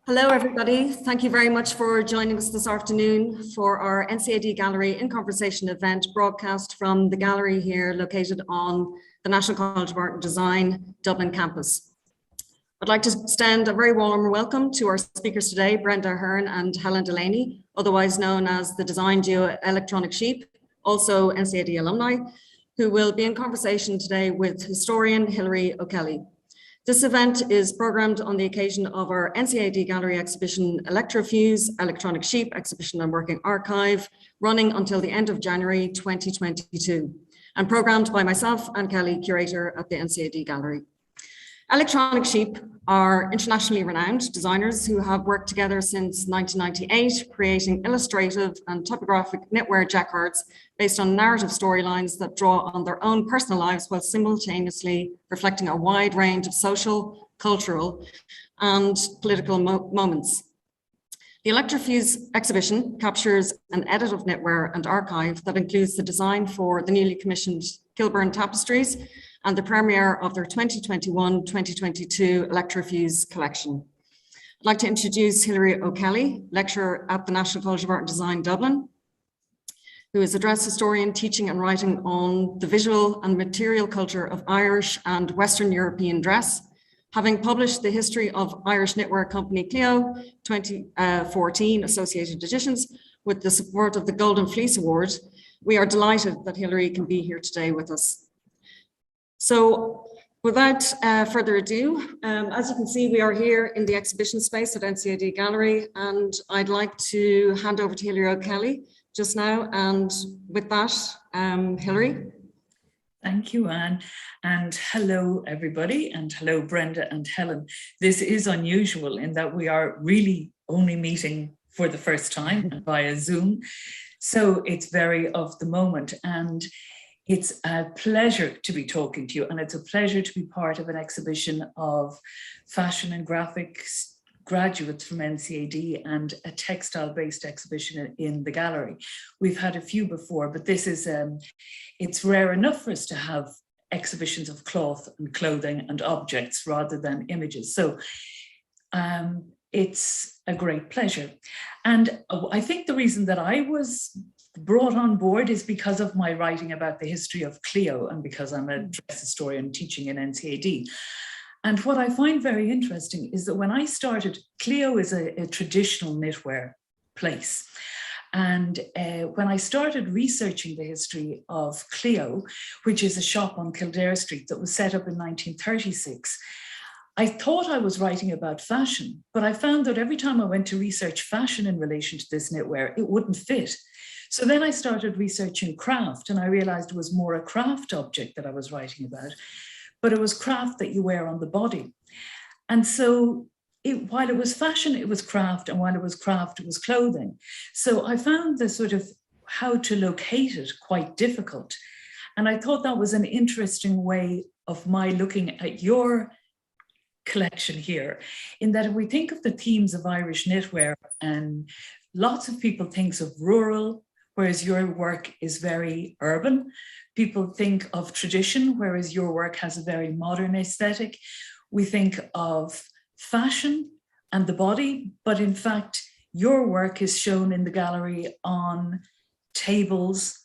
Hello, everybody. Thank you very much for joining us this afternoon for our NCAD Gallery in Conversation event broadcast from the gallery here located on the National College of Art and Design, Dublin campus. I'd like to extend a very warm welcome to our speakers today, Brenda, Aherne and Helen Delany, otherwise known as the design duo Electronic Sheep, also NCAD alumni, who will be in conversation today with historian Hilary O'Kelly. This event is programmed on the occasion of our NCAD Gallery exhibition, Electro-Fuse, Electronic Sheep Exhibition and Working Archive, running until the end of January 2022, and programmed by myself and Kelly, curator at the NCAD Gallery. Electronic Sheep are internationally renowned designers who have worked together since 1998, creating illustrative and typographic knitwear jacquards based on narrative storylines that draw on their own personal lives while simultaneously reflecting a wide range of social, cultural, and political moments. The Electro-Fuse exhibition captures an edit of knitwear and archive that includes the design for the newly commissioned Kilburn Tapestries and the premiere of their 2021-2022 Electro-Fuse collection. I'd like to introduce Hilary O'Kelly, lecturer at the National College of Art and Design, Dublin, who is a dress historian teaching and writing on the visual and material culture of Irish and Western European dress. Having published the history of Irish knitwear company Clio, 2014 Associated Editions, with the support of the Golden Fleece Award, we are delighted that Hilary can be here today with us. So without further ado, as you can see, we are here in the exhibition space at NCAD Gallery, and I'd like to hand over to Hilary O'Kelly just now. And with that, Hilary. Thank you, Anne, and hello, everybody, and hello, Brenda and Helen. This is unusual in that we are really only meeting for the first time via Zoom, so it's very of the moment, and it's a pleasure to be talking to you, and it's a pleasure to be part of an exhibition of fashion and graphics graduates from NCAD and a textile-based exhibition in the gallery. We've had a few before, but this is, it's rare enough for us to have exhibitions of cloth and clothing and objects rather than images. So it's a great pleasure. And I think the reason that I was brought on board is because of my writing about the history of Clio and because I'm a dress historian teaching in NCAD. And what I find very interesting is that when I started, Clio is a traditional knitwear place. And when I started researching the history of Clio, which is a shop on Kildare Street that was set up in 1936, I thought I was writing about fashion, but I found that every time I went to research fashion in relation to this knitwear, it wouldn't fit. So then I started researching craft, and I realized it was more a craft object that I was writing about, but it was craft that you wear on the body. And so while it was fashion, it was craft, and while it was craft, it was clothing. So I found the sort of how to locate it quite difficult. And I thought that was an interesting way of my looking at your collection here, in that if we think of the themes of Irish knitwear, and lots of people think of rural, whereas your work is very urban. People think of tradition, whereas your work has a very modern aesthetic. We think of fashion and the body, but in fact, your work is shown in the gallery on tables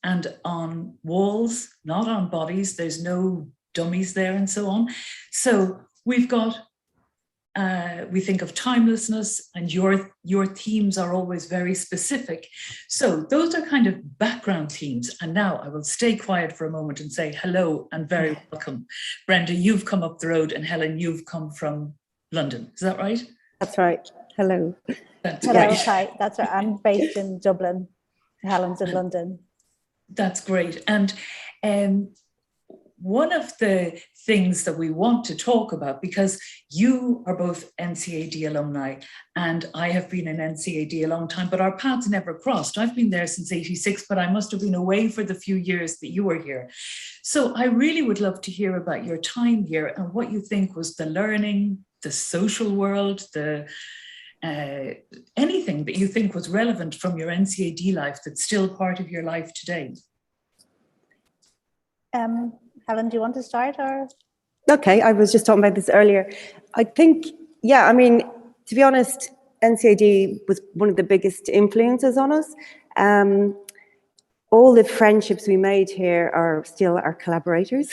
and on walls, not on bodies. There's no dummies there and so on. So we've got, we think of timelessness, and your themes are always very specific. So those are kind of background themes. And now I will stay quiet for a moment and say hello and very welcome. Brenda, you've come up the road, and Helen, you've come from London. Is that right? That's right. Hello. That's Hello. great. Hi. That's right. I'm based in Dublin. Helen's in London. That's great. And one of the things that we want to talk about, because you are both NCAD alumni and I have been in NCAD a long time, but our paths never crossed. I've been there since '86, but I must have been away for the few years that you were here. So I really would love to hear about your time here and what you think was the learning, the social world, the anything that you think was relevant from your NCAD life that's still part of your life today. Helen, do you want to start? Or Okay, I was just talking about this earlier. I think, yeah, I mean, to be honest, NCAD was one of the biggest influences on us. All the friendships we made here are still our collaborators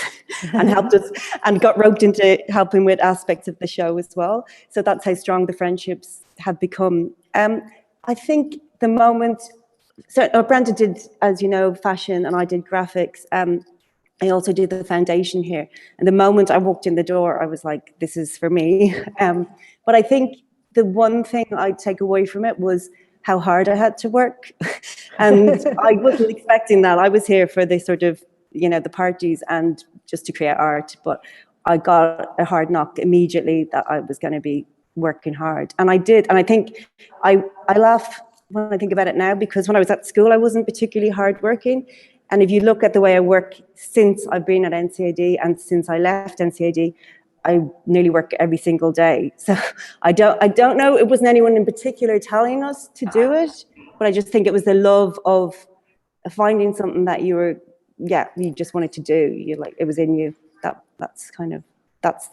and helped us and got roped into helping with aspects of the show as well. So that's how strong the friendships have become. I think the moment, Brenda did, as you know, fashion, and I did graphics. I also did the foundation here. And the moment I walked in the door, I was like, this is for me. But I think the one thing I'd take away from it was how hard I had to work. And I wasn't expecting that. I was here for the sort of, you know, the parties and just to create art. But I got a hard knock immediately that I was going to be working hard. And I did. And I think I laugh when I think about it now, because when I was at school, I wasn't particularly hardworking. And if you look at the way I work since I've been at NCAD and since I left NCAD, I nearly work every single day. So I don't know, it wasn't anyone in particular telling us to do it, but I just think it was the love of finding something that you just wanted to do. It was in you. That's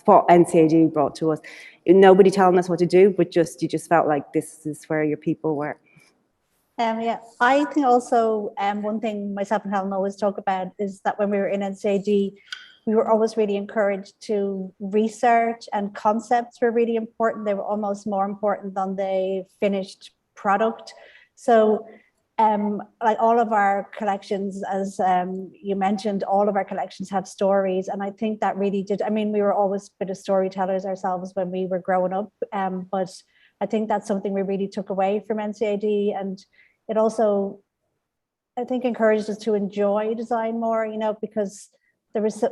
what NCAD brought to us. Nobody telling us what to do, but you just felt like this is where your people were. Yeah, I think also one thing myself and Helen always talk about is that when we were in NCAD, we were always really encouraged to research, and concepts were really important. They were almost more important than the finished product. So like all of our collections, as you mentioned, all of our collections have stories. And I think that really did, I mean, we were always a bit of storytellers ourselves when we were growing up, but I think that's something we really took away from NCAD. And it also, I think, encouraged us to enjoy design more, you know, because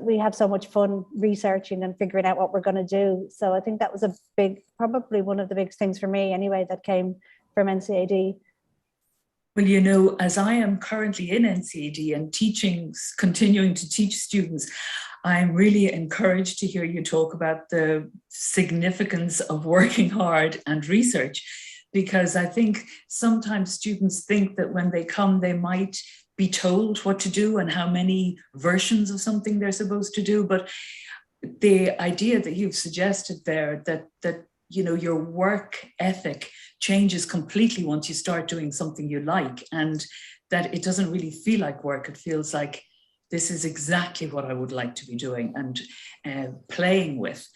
we have so much fun researching and figuring out what we're going to do. So I think that was probably one of the biggest things for me anyway, that came from NCAD. Well, you know, as I am currently in NCAD and continuing to teach students, I'm really encouraged to hear you talk about the significance of working hard and research, because I think sometimes students think that when they come, they might be told what to do and how many versions of something they're supposed to do. But the idea that you've suggested there, that you know, your work ethic changes completely once you start doing something you like, and that it doesn't really feel like work. It feels like this is exactly what I would like to be doing and playing with.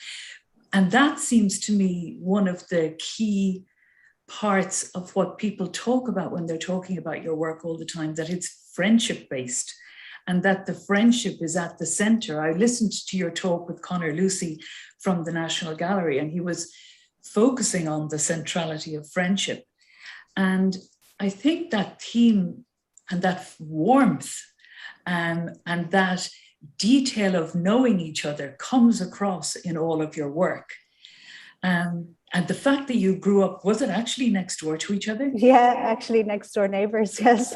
And that seems to me one of the key parts of what people talk about when they're talking about your work all the time, that it's friendship based and that the friendship is at the center. I listened to your talk with Conor Lucy from the National Gallery, and he was focusing on the centrality of friendship. And I think that theme and that warmth and that detail of knowing each other comes across in all of your work. And the fact that you grew up, was it actually next door to each other? Yeah, actually next door neighbors, yes.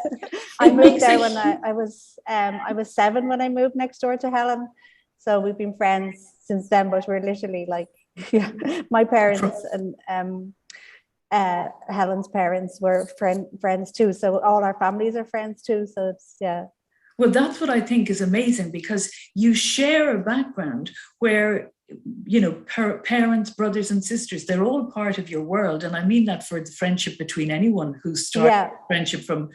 I moved there when I was 7 when I moved next door to Helen. So we've been friends since then, but we're literally like, yeah, my parents and Helen's parents were friends too. So all our families are friends too. So it's, yeah. Well, that's what I think is amazing, because you share a background where, you know, parents, brothers and sisters, they're all part of your world. And I mean that for the friendship between anyone who starts friendship from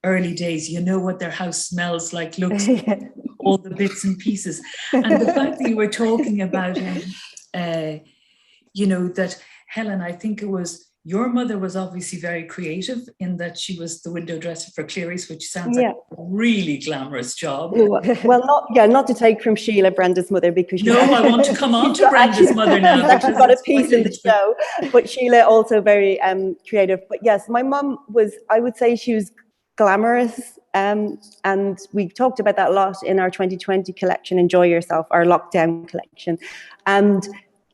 early days. You know what their house smells like, looks like, all the bits and pieces. And the fact that you were talking about, you know, that Helen, I think it was, your mother was obviously very creative in that she was the window dresser for Cleary's, which sounds like a really glamorous job. Well, not to take from Sheila, Brenda's mother, because I want to come on to Brenda's mother now. She's got a piece in the show, but Sheila also very creative. But yes, my mum was, I would say she was glamorous, and we talked about that a lot in our 2020 collection, Enjoy Yourself, our lockdown collection. And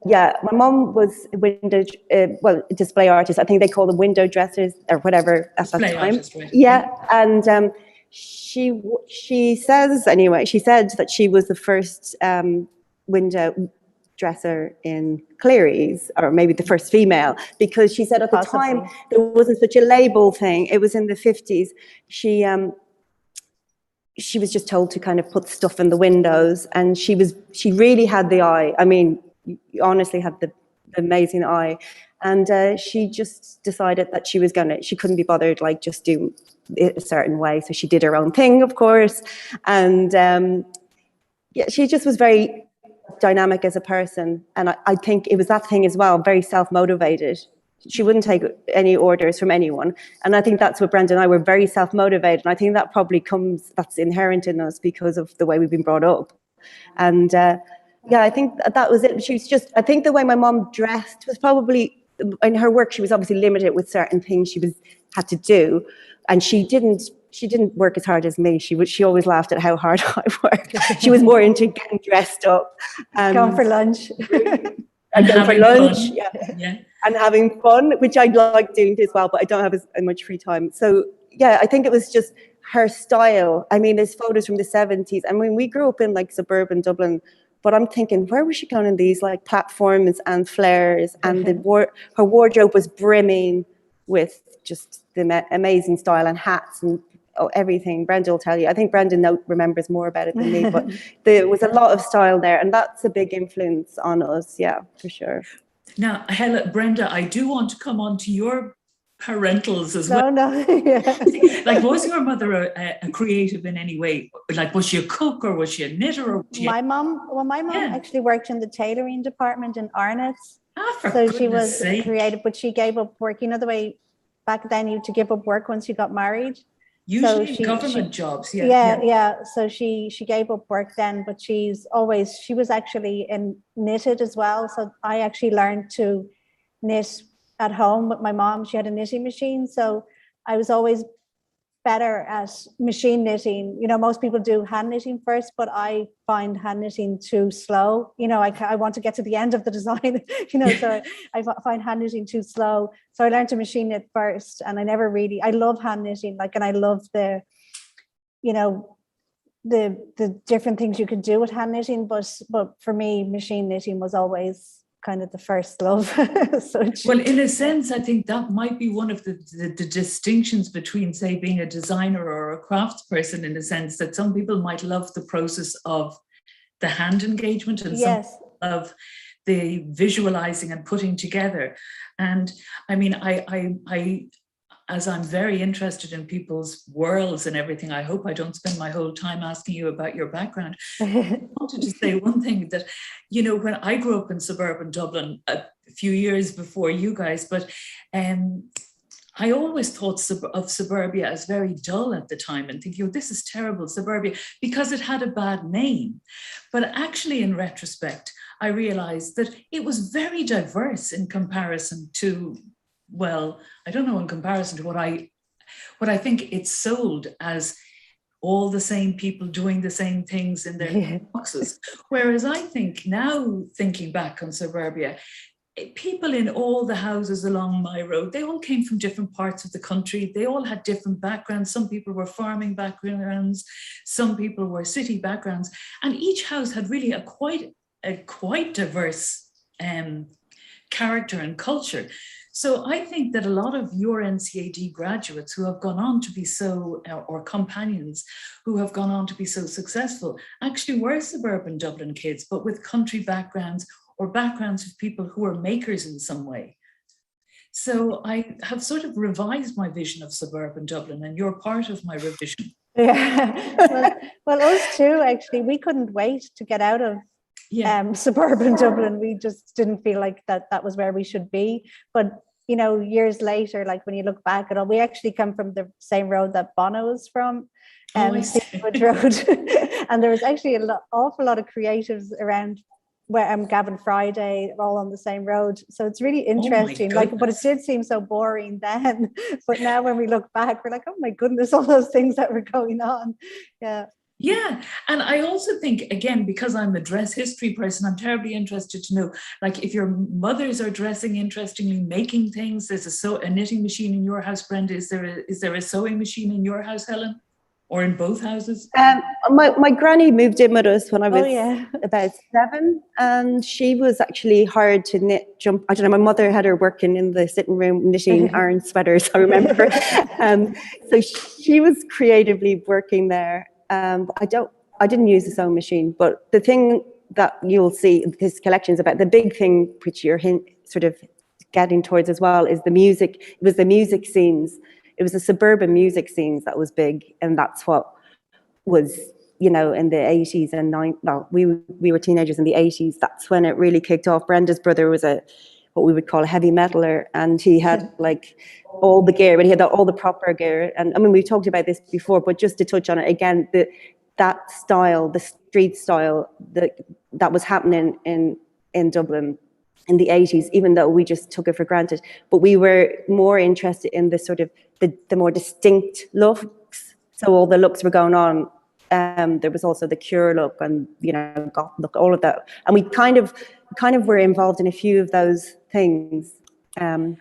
yeah, my mom was a display artist. I think they call them window dressers or whatever at that time. Artist, right? Yeah, and she says, anyway, she said that she was the first window dresser in Cleary's, or maybe the first female, because she said at the time there wasn't such a label thing. It was in the 50s. She was just told to kind of put stuff in the windows, and she really had the eye. I mean, you honestly had the amazing eye. And she just decided that she couldn't be bothered, like, just do it a certain way. So she did her own thing, of course. And yeah, she just was very dynamic as a person. And I think it was that thing as well, very self-motivated. She wouldn't take any orders from anyone. And I think that's what Brenda and I were, very self-motivated. And I think that probably that's inherent in us because of the way we've been brought up. And yeah, I think that was it. She was just, I think the way my mom dressed was probably, in her work, she was obviously limited with certain things she had to do. And she didn't work as hard as me. She always laughed at how hard I worked. She was more into getting dressed up. Going for lunch. And going for lunch, fun. yeah. And having fun, which I like doing as well, but I don't have as much free time. So yeah, I think it was just her style. I mean, there's photos from the 70s. I mean, we grew up in like suburban Dublin, but I'm thinking, where was she going in these like platforms and flares? And her wardrobe was brimming with just the amazing style and hats and everything. Brenda will tell you. I think Brenda remembers more about it than me, but there was a lot of style there, and that's a big influence on us. Yeah, for sure. Now, Helen, Brenda, I do want to come on to your parentals as well. No, yeah. Like, was your mother a creative in any way? Like, was she a cook or was she a knitter? Or my mom actually worked in the tailoring department in Aherne. So she was creative, but she gave up work. You know the way back then you had to give up work once you got married? Usually government jobs, yeah. So she gave up work then, but she was actually knitted as well. So I actually learned to knit at home with my mom. She had a knitting machine, so I was always better at machine knitting. You know, most people do hand knitting first, but I find hand knitting too slow. You know, I want to get to the end of the design, you know, so I find hand knitting too slow. So I learned to machine knit first, and I love hand knitting, like, and I love the different things you could do with hand knitting, but for me, machine knitting was always kind of the first love. Well, in a sense, I think that might be one of the distinctions between, say, being a designer or a craftsperson, in the sense that some people might love the process of the hand engagement and some of the visualizing and putting together. And I mean, I as I'm very interested in people's worlds and everything, I hope I don't spend my whole time asking you about your background. I wanted to say one thing, that, you know, when I grew up in suburban Dublin a few years before you guys, but I always thought of suburbia as very dull at the time, and thinking, oh, this is terrible, suburbia, because it had a bad name. But actually, in retrospect, I realized that it was very diverse in comparison to, well, I don't know, in comparison to what I think it's sold as, all the same people doing the same things in their boxes. Whereas I think now, thinking back on suburbia, people in all the houses along my road, they all came from different parts of the country. They all had different backgrounds. Some people were farming backgrounds, some people were city backgrounds, and each house had really a quite diverse character and culture. So I think that a lot of your NCAD graduates who have gone on to be or companions who have gone on to be so successful, actually were suburban Dublin kids, but with country backgrounds or backgrounds of people who are makers in some way. So I have sort of revised my vision of suburban Dublin, and you're part of my revision. Yeah, well, us too, actually. We couldn't wait to get out of suburban Dublin. We just didn't feel like that was where we should be. But, you know, years later, like when you look back at all, we actually come from the same road that Bono is from, Stevenwood Road. And there was actually an awful lot of creatives around where Gavin Friday, all on the same road. So it's really interesting. But it did seem so boring then. But now when we look back, we're like, oh my goodness, all those things that were going on. Yeah, and I also think, again, because I'm a dress history person, I'm terribly interested to know, like, if your mothers are dressing interestingly, making things. There's a knitting machine in your house, Brenda. Is there a sewing machine in your house, Helen? Or in both houses? My granny moved in with us when I was about 7, and she was actually hired to knit I don't know, my mother had her working in the sitting room knitting iron sweaters, I remember. So she was creatively working there. I didn't use the sewing machine, but the thing that you'll see this collection is about, the big thing which you're sort of getting towards as well is the music. It was the music scenes. It was the suburban music scenes that was big, and that's what was, you know, in the 80s and 90s. Well, we were teenagers in the 80s. That's when it really kicked off. Brenda's brother was what we would call a heavy metaler, and he had like all the gear, but he had all the proper gear. And I mean, we talked about this before, but just to touch on it again, that style, the street style that was happening in Dublin in the 80s, even though we just took it for granted. But we were more interested in the sort of the more distinct looks. So all the looks were going on. There was also the Cure look and, you know, goth look, all of that. And we kind of were involved in a few of those things. And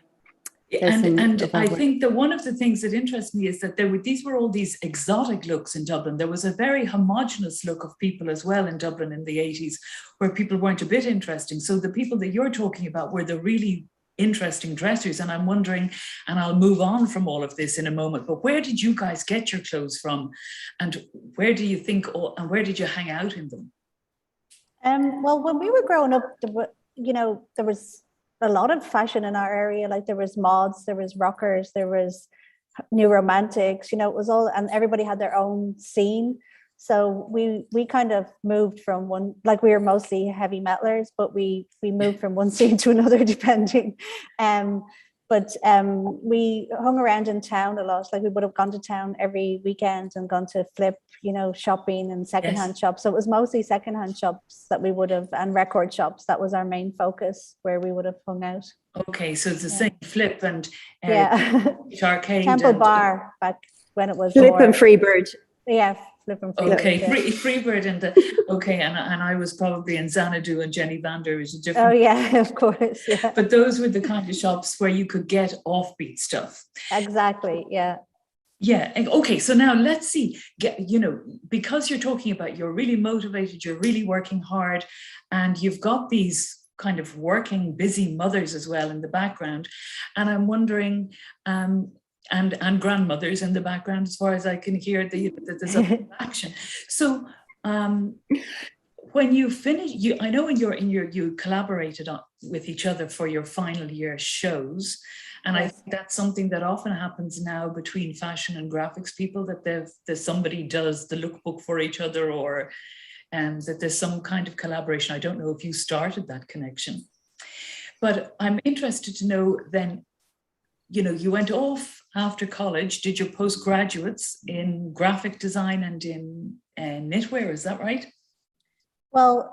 I think that one of the things that interests me is that these were all these exotic looks in Dublin. There was a very homogenous look of people as well in Dublin in the 80s, where people weren't a bit interesting. So the people that you're talking about were the really interesting dressers. And I'm wondering, and I'll move on from all of this in a moment, but where did you guys get your clothes from? And where do you think, and where did you hang out in them? Well, when we were growing up, you know, there was a lot of fashion in our area. Like there was mods, there was rockers, there was new romantics, you know, it was all, and everybody had their own scene. So we kind of moved from one, like we were mostly heavy metalers, but we moved from one scene to another depending. But we hung around in town a lot. Like we would have gone to town every weekend and gone to Flip, you know, shopping and secondhand shops. So it was mostly secondhand shops that we would have, and record shops. That was our main focus where we would have hung out. Okay, so it's the same Flip and Arcade. Temple Bar back when it was Flip more, and Freebird. Yeah, Flip and Freebird. Okay, Freebird and and I was probably in Xanadu and Jenny Vander is a different. Oh yeah, of course. Yeah. But those were the kind of shops where you could get offbeat stuff. Exactly. Yeah. Yeah. Okay. So now let's see. You know, because you're talking about you're really motivated, you're really working hard, and you've got these kind of working, busy mothers as well in the background, and I'm wondering. And grandmothers in the background, as far as I can hear, there's a action. So when you finish, I know you collaborated with each other for your final year shows, and I think that's something that often happens now between fashion and graphics people, that there's somebody does the lookbook for each other, or that there's some kind of collaboration. I don't know if you started that connection, but I'm interested to know then. You know, you went off after college, did your postgraduates in graphic design and in knitwear, is that right? Well,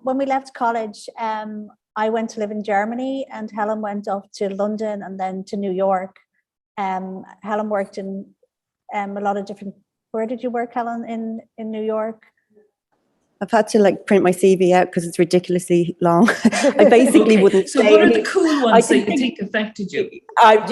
when we left college, I went to live in Germany, and Helen went off to London and then to New York. Helen worked in a lot of different, where did you work, Helen, in New York? I've had to like print my CV out because it's ridiculously long. I basically wouldn't say. So what are the cool ones that you think affected you? I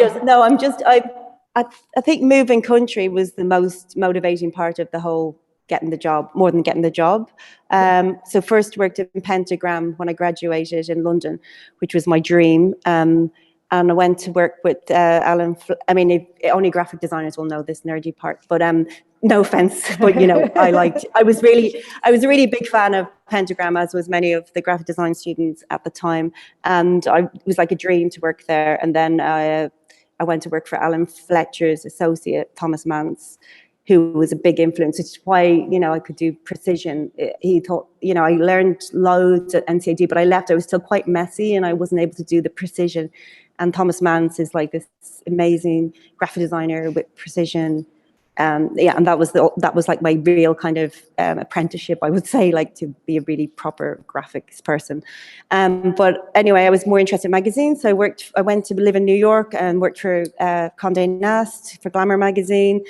think moving country was the most motivating part of the whole getting the job, more than getting the job. So first worked in Pentagram when I graduated in London, which was my dream. And I went to work with Alan. I mean, only graphic designers will know this nerdy part, but no offense, but you know, I was a really big fan of Pentagram, as was many of the graphic design students at the time. And it was like a dream to work there. And then I went to work for Alan Fletcher's associate, Thomas Mance, who was a big influence, which is why, you know, I could do precision. He thought, you know, I learned loads at NCAD, but I left, I was still quite messy and I wasn't able to do the precision. And Thomas Mance is like this amazing graphic designer with precision. And that was like my real kind of apprenticeship, I would say, like to be a really proper graphics person. But anyway, I was more interested in magazines. So I went to live in New York and worked for Condé Nast for Glamour magazine.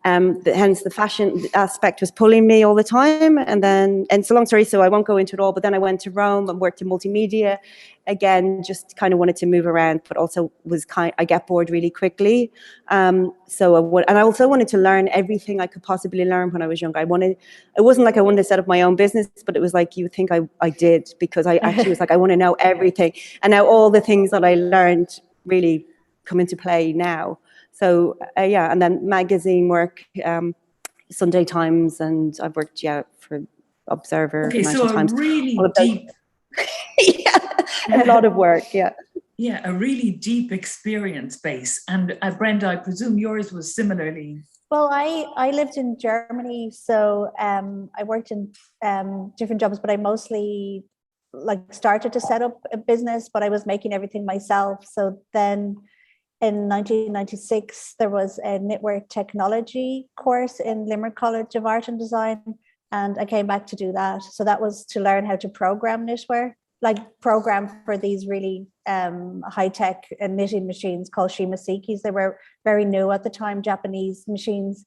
Hence the fashion aspect was pulling me all the time. And it's a long story, so I won't go into it all, but then I went to Rome and worked in multimedia. Again, just kind of wanted to move around, but also I get bored really quickly. And I also wanted to learn everything I could possibly learn when I was young. It wasn't like I wanted to set up my own business, but it was like, you would think I did, because I actually was like, I want to know everything. And now all the things that I learned really come into play now. So and then magazine work, Sunday Times, and I've worked for Observer. Okay, Financial so Times, really all of those. deep. A lot of work. Yeah. Yeah, a really deep experience base. And Brenda, I presume yours was similarly. Well, I lived in Germany, so I worked in different jobs, but I mostly like started to set up a business, but I was making everything myself. So then in 1996, there was a knitwear technology course in Limerick College of Art and Design, and I came back to do that. So that was to learn how to program knitwear, like program for these really high-tech knitting machines called shimasikis. They were very new at the time, Japanese machines.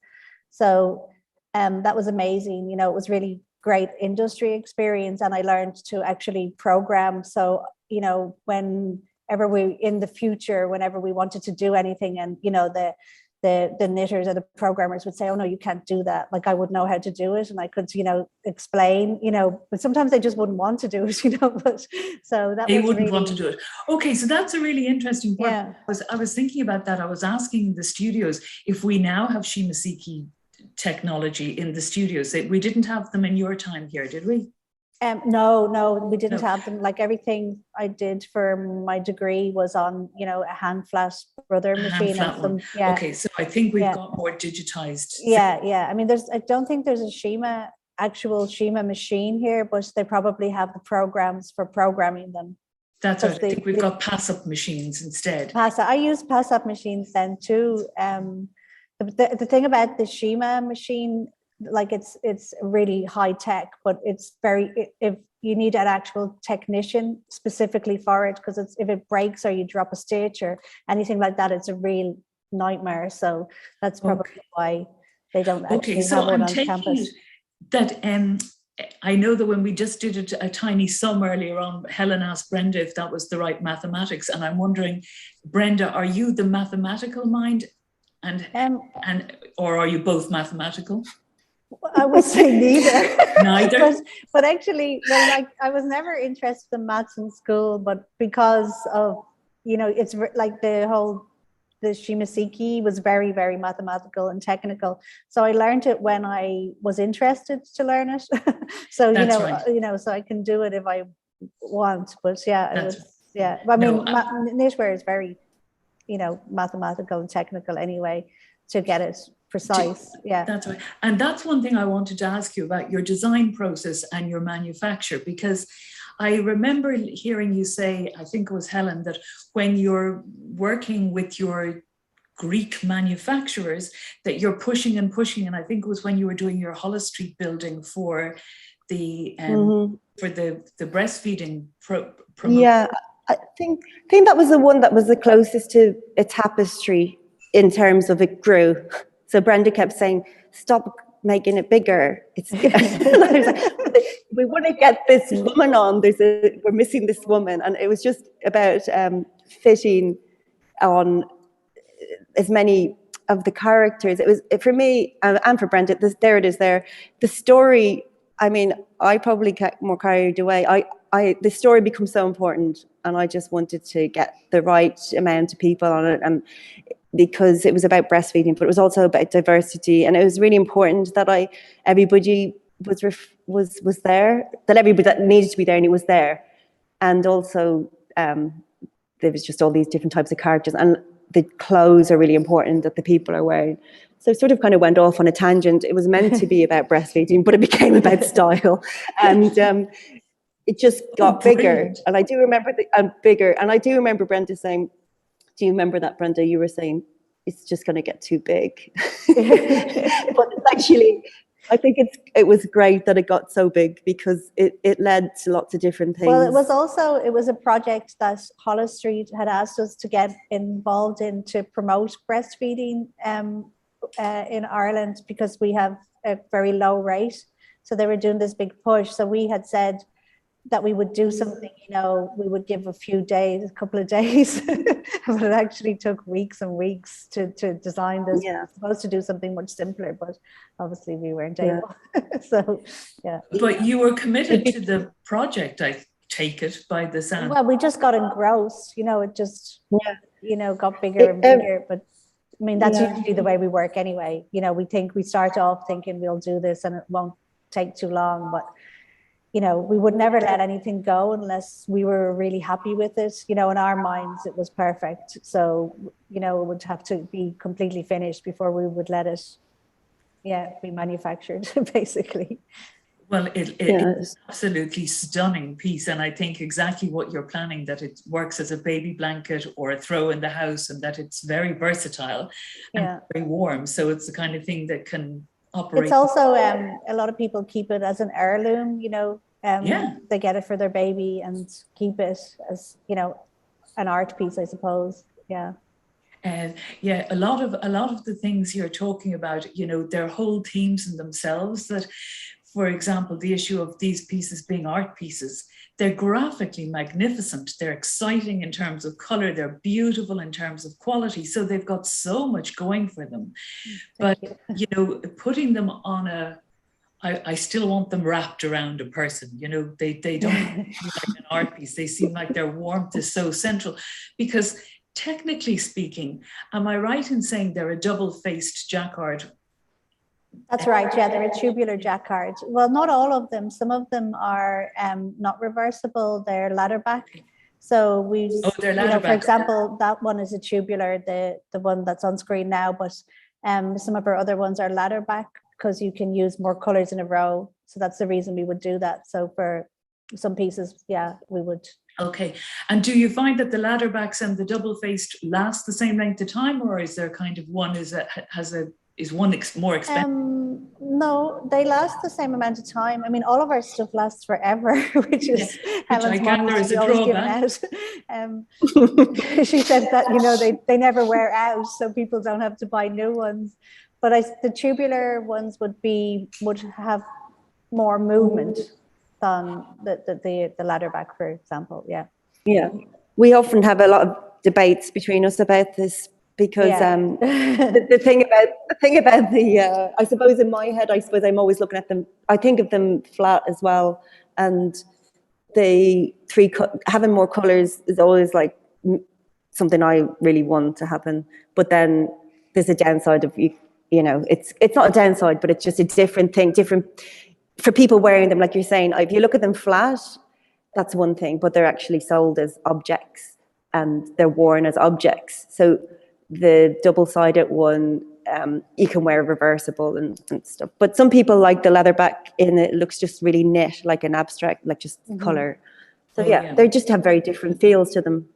So that was amazing. You know, it was really great industry experience, and I learned to actually program. So, you know, whenever we in the future, whenever we wanted to do anything, and you know, the knitters or the programmers would say, oh no, you can't do that. Like I would know how to do it, and I could, you know, explain, you know, but sometimes they just wouldn't want to do it, you know, but so that they was wouldn't really, want to do it. Okay, so that's a really interesting point. yeah. I was thinking about that. I was asking the studios if we now have shimasiki technology in the studios. We didn't have them in your time here, did we? No, we didn't No. have them. Like everything I did for my degree was on, you know, a hand flat brother machine. Hand-flat and some, one. yeah. Okay, so I think we've Yeah. got more digitized. Yeah. I mean, I don't think there's a actual Shima machine here, but they probably have the programs for programming them. That's right. I think we've got pass-up machines instead. I use pass-up machines then too. The thing about the Shima machine, like it's really high tech, but it's if you need an actual technician specifically for it, because if it breaks or you drop a stitch or anything like that, it's a real nightmare. So that's probably why they don't actually have one on campus. That I know that when we just did a tiny sum earlier on, Helen asked Brenda if that was the right mathematics, and I'm wondering, Brenda, are you the mathematical mind, or are you both mathematical? I would say neither. Neither. but actually, well, like I was never interested in maths in school, but because of, you know, it's like the shimasiki was very, very mathematical and technical. So I learned it when I was interested to learn it. So That's right. you know, so I can do it if I want. But yeah, That's it was, yeah. I mean, knitwear is very, you know, mathematical and technical anyway to get it precise. Yeah, that's right. And that's one thing I wanted to ask you about your design process and your manufacture, because I remember hearing you say, I think it was Helen, that when you're working with your Greek manufacturers that you're pushing and pushing, and I think it was when you were doing your Hollis Street building for the for the breastfeeding promotion. Yeah, I think that was the one that was the closest to a tapestry in terms of it grew. So Brenda kept saying, stop making it bigger. It's and I was like, we want to get this woman on. We're missing this woman. And it was just about fitting on as many of the characters. It was, for me and for Brenda, there it is there. The story, I mean, I probably get more carried away. The story becomes so important, and I just wanted to get the right amount of people on it, and because it was about breastfeeding, but it was also about diversity, and it was really important that everybody was there, that everybody that needed to be there, and it was there, and also there was just all these different types of characters, and the clothes are really important that the people are wearing. So it sort of kind of went off on a tangent. It was meant to be about breastfeeding, but it became about style, and it just got bigger. And I do remember bigger, and I do remember Brenda saying, do you remember that, Brenda? You were saying it's just going to get too big. But actually, I think it was great that it got so big, because it led to lots of different things. Well, it was a project that Hollis Street had asked us to get involved in to promote breastfeeding in Ireland, because we have a very low rate. So they were doing this big push. So we had said that we would do something, you know, we would give a couple of days, but it actually took weeks and weeks to design this. Yeah. We were supposed to do something much simpler, but obviously we weren't able. So, yeah. But you were committed to the project, I take it, by the sound. Well, we just got engrossed, you know, it just, you know, got bigger and bigger. But I mean, that's usually the way we work anyway. You know, we start off thinking we'll do this and it won't take too long, but you know, we would never let anything go unless we were really happy with it. You know, in our minds, it was perfect. So, you know, it would have to be completely finished before we would let it, be manufactured, basically. Well, it's absolutely stunning piece. And I think exactly what you're planning, that it works as a baby blanket or a throw in the house, and that it's very versatile and very warm. So it's the kind of thing that can operate. It's also, a lot of people keep it as an heirloom, you know, they get it for their baby and keep it as, you know, an art piece, I suppose. Yeah. A lot of the things you're talking about, you know, they're whole themes in themselves. That, for example, the issue of these pieces being art pieces, they're graphically magnificent, they're exciting in terms of color, they're beautiful in terms of quality, so they've got so much going for them. But you know, putting them on I still want them wrapped around a person, you know, they don't seem like an art piece, they seem like their warmth is so central. Because technically speaking, am I right in saying they're a double-faced jacquard? That's right, yeah, they're a tubular jacquard. Well, not all of them. Some of them are not reversible, they're ladder back. So we, they're ladder back. For example, that one is a tubular, the one that's on screen now, but some of our other ones are ladder back because you can use more colors in a row. So that's the reason we would do that. So for some pieces, we would. Okay. And do you find that the ladder backs and the double-faced last the same length of time, or is there kind of one is one more expensive? No, they last the same amount of time. I mean, all of our stuff lasts forever, which is Helen's mom is always giving out. She said that, you know, they never wear out, so people don't have to buy new ones. But the tubular ones would have more movement than the ladder back, for example. Yeah. We often have a lot of debates between us about this, because the thing about the I suppose in my head, I'm always looking at them, I think of them flat as well, and the having more colors is always like something I really want to happen. But then there's a downside of you know, it's not a downside, but it's just a different thing, different for people wearing them. Like you're saying, if you look at them flat, that's one thing, but they're actually sold as objects and they're worn as objects. So the double-sided one, you can wear reversible and stuff. But some people like the leatherback in it, looks just really knit, like an abstract, like just color. So they just have very different feels to them.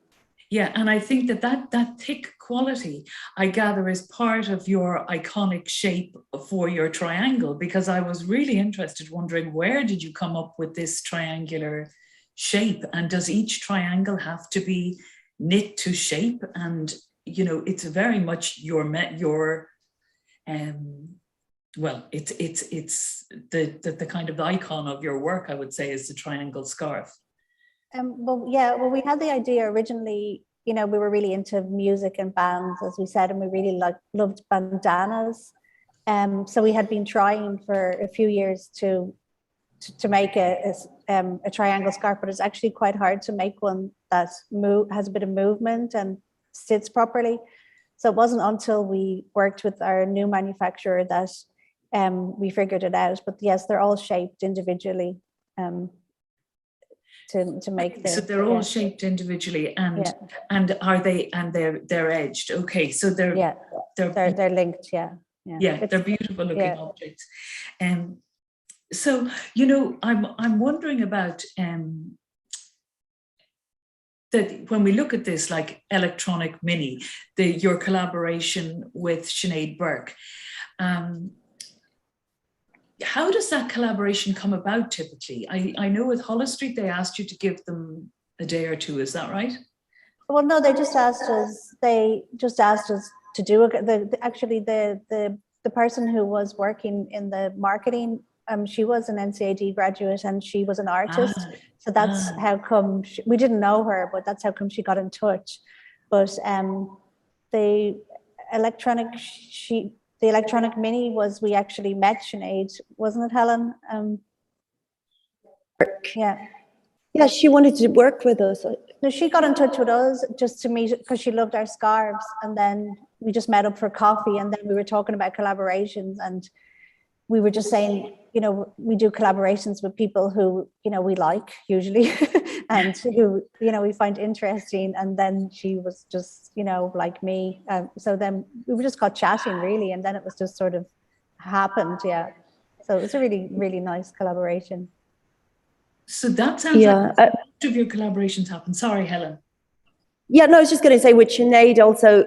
Yeah, and I think that thick quality, I gather, is part of your iconic shape for your triangle, because I was really interested, wondering, where did you come up with this triangular shape? And does each triangle have to be knit to shape? And, you know, it's very much well, it's the kind of icon of your work, I would say, is the triangle scarf. Well, we had the idea originally, you know, we were really into music and bands, as we said, and we really loved bandanas. So we had been trying for a few years to make a triangle scarf, but it's actually quite hard to make one that has a bit of movement and sits properly. So it wasn't until we worked with our new manufacturer that we figured it out. But yes, they're all shaped individually. To make this. So they're all shaped individually, and they're edged. Okay, so they're linked. Yeah, they're beautiful looking objects. So, you know, I'm wondering about that when we look at this, like Electronic Mini, your collaboration with Sinead Burke. How does that collaboration come about typically? I know with Hollis Street, they asked you to give them a day or two, is that right? Well, no, they just asked us to do it. Actually, the person who was working in the marketing, she was an NCAD graduate and she was an artist. So that's how come, we didn't know her, but that's how come she got in touch. But the Electronic Mini was, we actually met Sinead, wasn't it, Helen? Yeah, she wanted to work with us. No, she got in touch with us just to meet, because she loved our scarves, and then we just met up for coffee, and then we were talking about collaborations, and we were just saying, you know, we do collaborations with people who, you know, we like usually and who, you know, we find interesting. And then she was just, you know, like me. So then we just got chatting really. And then it was just sort of happened. Yeah. So it was a really, really nice collaboration. So that sounds like most of your collaborations happen. Sorry, Helen. Yeah, no, I was just going to say with Sinead also,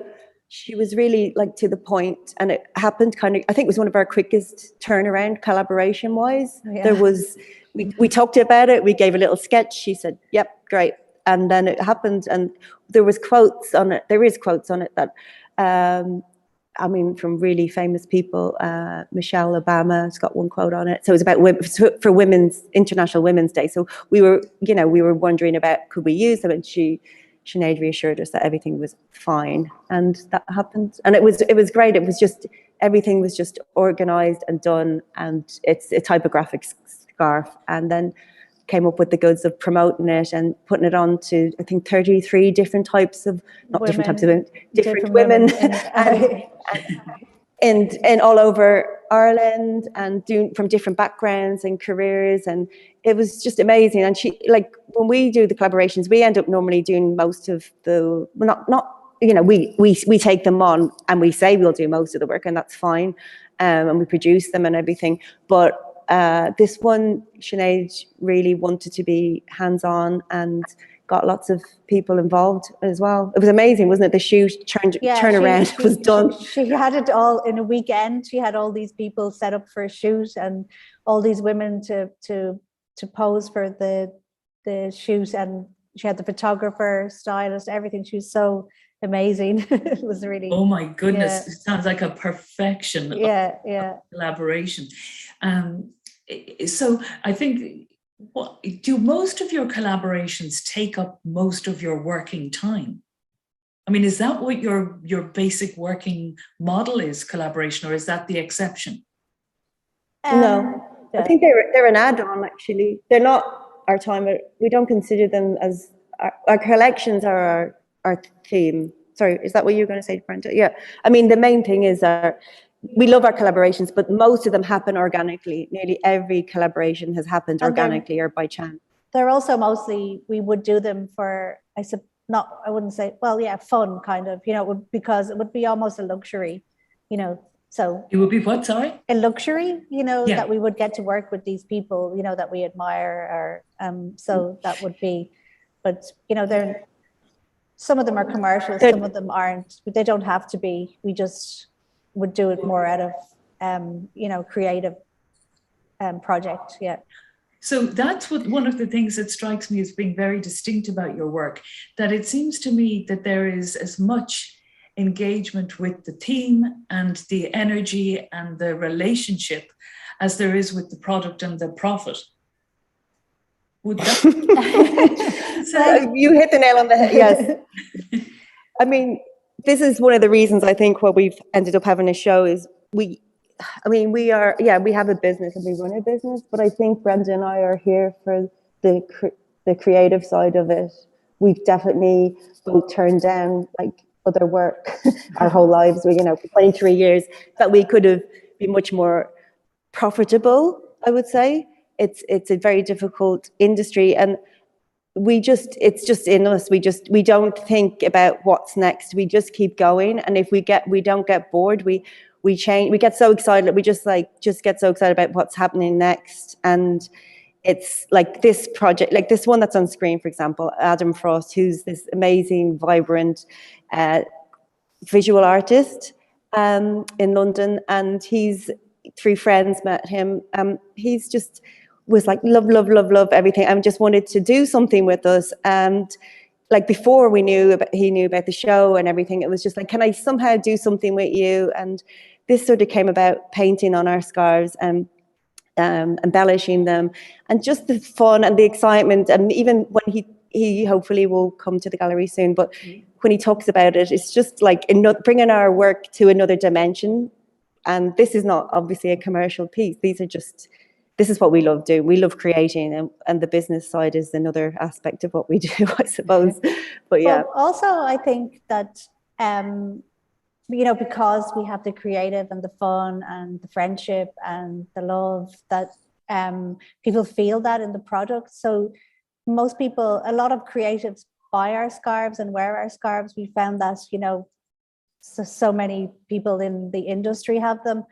she was really like to the point, and it happened kind of, I think it was one of our quickest turnaround collaboration wise. Yeah. There was, we talked about it, we gave a little sketch, she said, yep, great. And then it happened, and there was quotes on it, there is quotes on it that, I mean, from really famous people, Michelle Obama's got one quote on it. So it was about for International Women's Day. So we were, you know, we were wondering about, could we use them? And Sinead reassured us that everything was fine, and that happened. And it was great. It was just, everything was just organized and done, and it's a typographic scarf. And then came up with the goods of promoting it and putting it on to, I think, 33 different types of, not women, different types of women, different women. And all over Ireland, and doing from different backgrounds and careers, and it was just amazing. And she, like, when we do the collaborations, we end up normally doing most of the, well, not you know, we take them on and we say we'll do most of the work, and that's fine, and we produce them and everything. But this one, Sinead really wanted to be hands-on and got lots of people involved as well. It was amazing, wasn't it? The shoot turnaround was done. She had it all in a weekend. She had all these people set up for a shoot and all these women to pose for the shoot, and she had the photographer, stylist, everything. She was so amazing. It was really, oh my goodness, it sounds like a perfection of collaboration. So I think, what do most of your collaborations take up most of your working time? I mean, is that what your basic working model is, collaboration, or is that the exception? No, I think they're an add-on, actually. They're not our time. We don't consider them as our collections are our theme. Sorry, is that what you're going to say, Brenda? Yeah. I mean, the main thing is we love our collaborations, but most of them happen organically. Nearly every collaboration has happened organically or by chance. They're also mostly, we would do them for, I wouldn't say, well, yeah, fun kind of, you know, because it would be almost a luxury, you know, so. It would be what, sorry? A luxury, you know, that we would get to work with these people, you know, that we admire, or so that would be, but, you know, some of them are commercial, some of them aren't, but they don't have to be. We just would do it more out of, you know, creative project, yeah. So that's one of the things that strikes me as being very distinct about your work, that it seems to me that there is as much engagement with the theme and the energy and the relationship as there is with the product and the profit. Would that so you hit the nail on the head, yes. I mean, this is one of the reasons I think why we've ended up having a show is we have a business and we run a business, but I think Brenda and I are here for the creative side of it. We've definitely both turned down like other work our whole lives, you know, for 23 years, that we could have been much more profitable, I would say. It's a very difficult industry, and it's just in us. We don't think about what's next. We just keep going, and if we don't get bored, we change. We get so excited. We just get so excited about what's happening next. And it's like this project, like this one that's on screen, for example, Adam Frost, who's this amazing, vibrant visual artist in London, and he's through friends met him. He's just was like love everything, and just wanted to do something with us. And like before he knew about the show and everything, it was just like, can I somehow do something with you? And this sort of came about painting on our scarves and embellishing them, and just the fun and the excitement. And even when he hopefully will come to the gallery soon, but when he talks about it, it's just like bringing our work to another dimension. And this is not obviously a commercial piece. This is what we love doing. We love creating, and the business side is another aspect of what we do, I suppose. But yeah. Well, also, I think that because we have the creative and the fun and the friendship and the love that people feel that in the product. So most people, a lot of creatives buy our scarves and wear our scarves. We found that, so many people in the industry have them.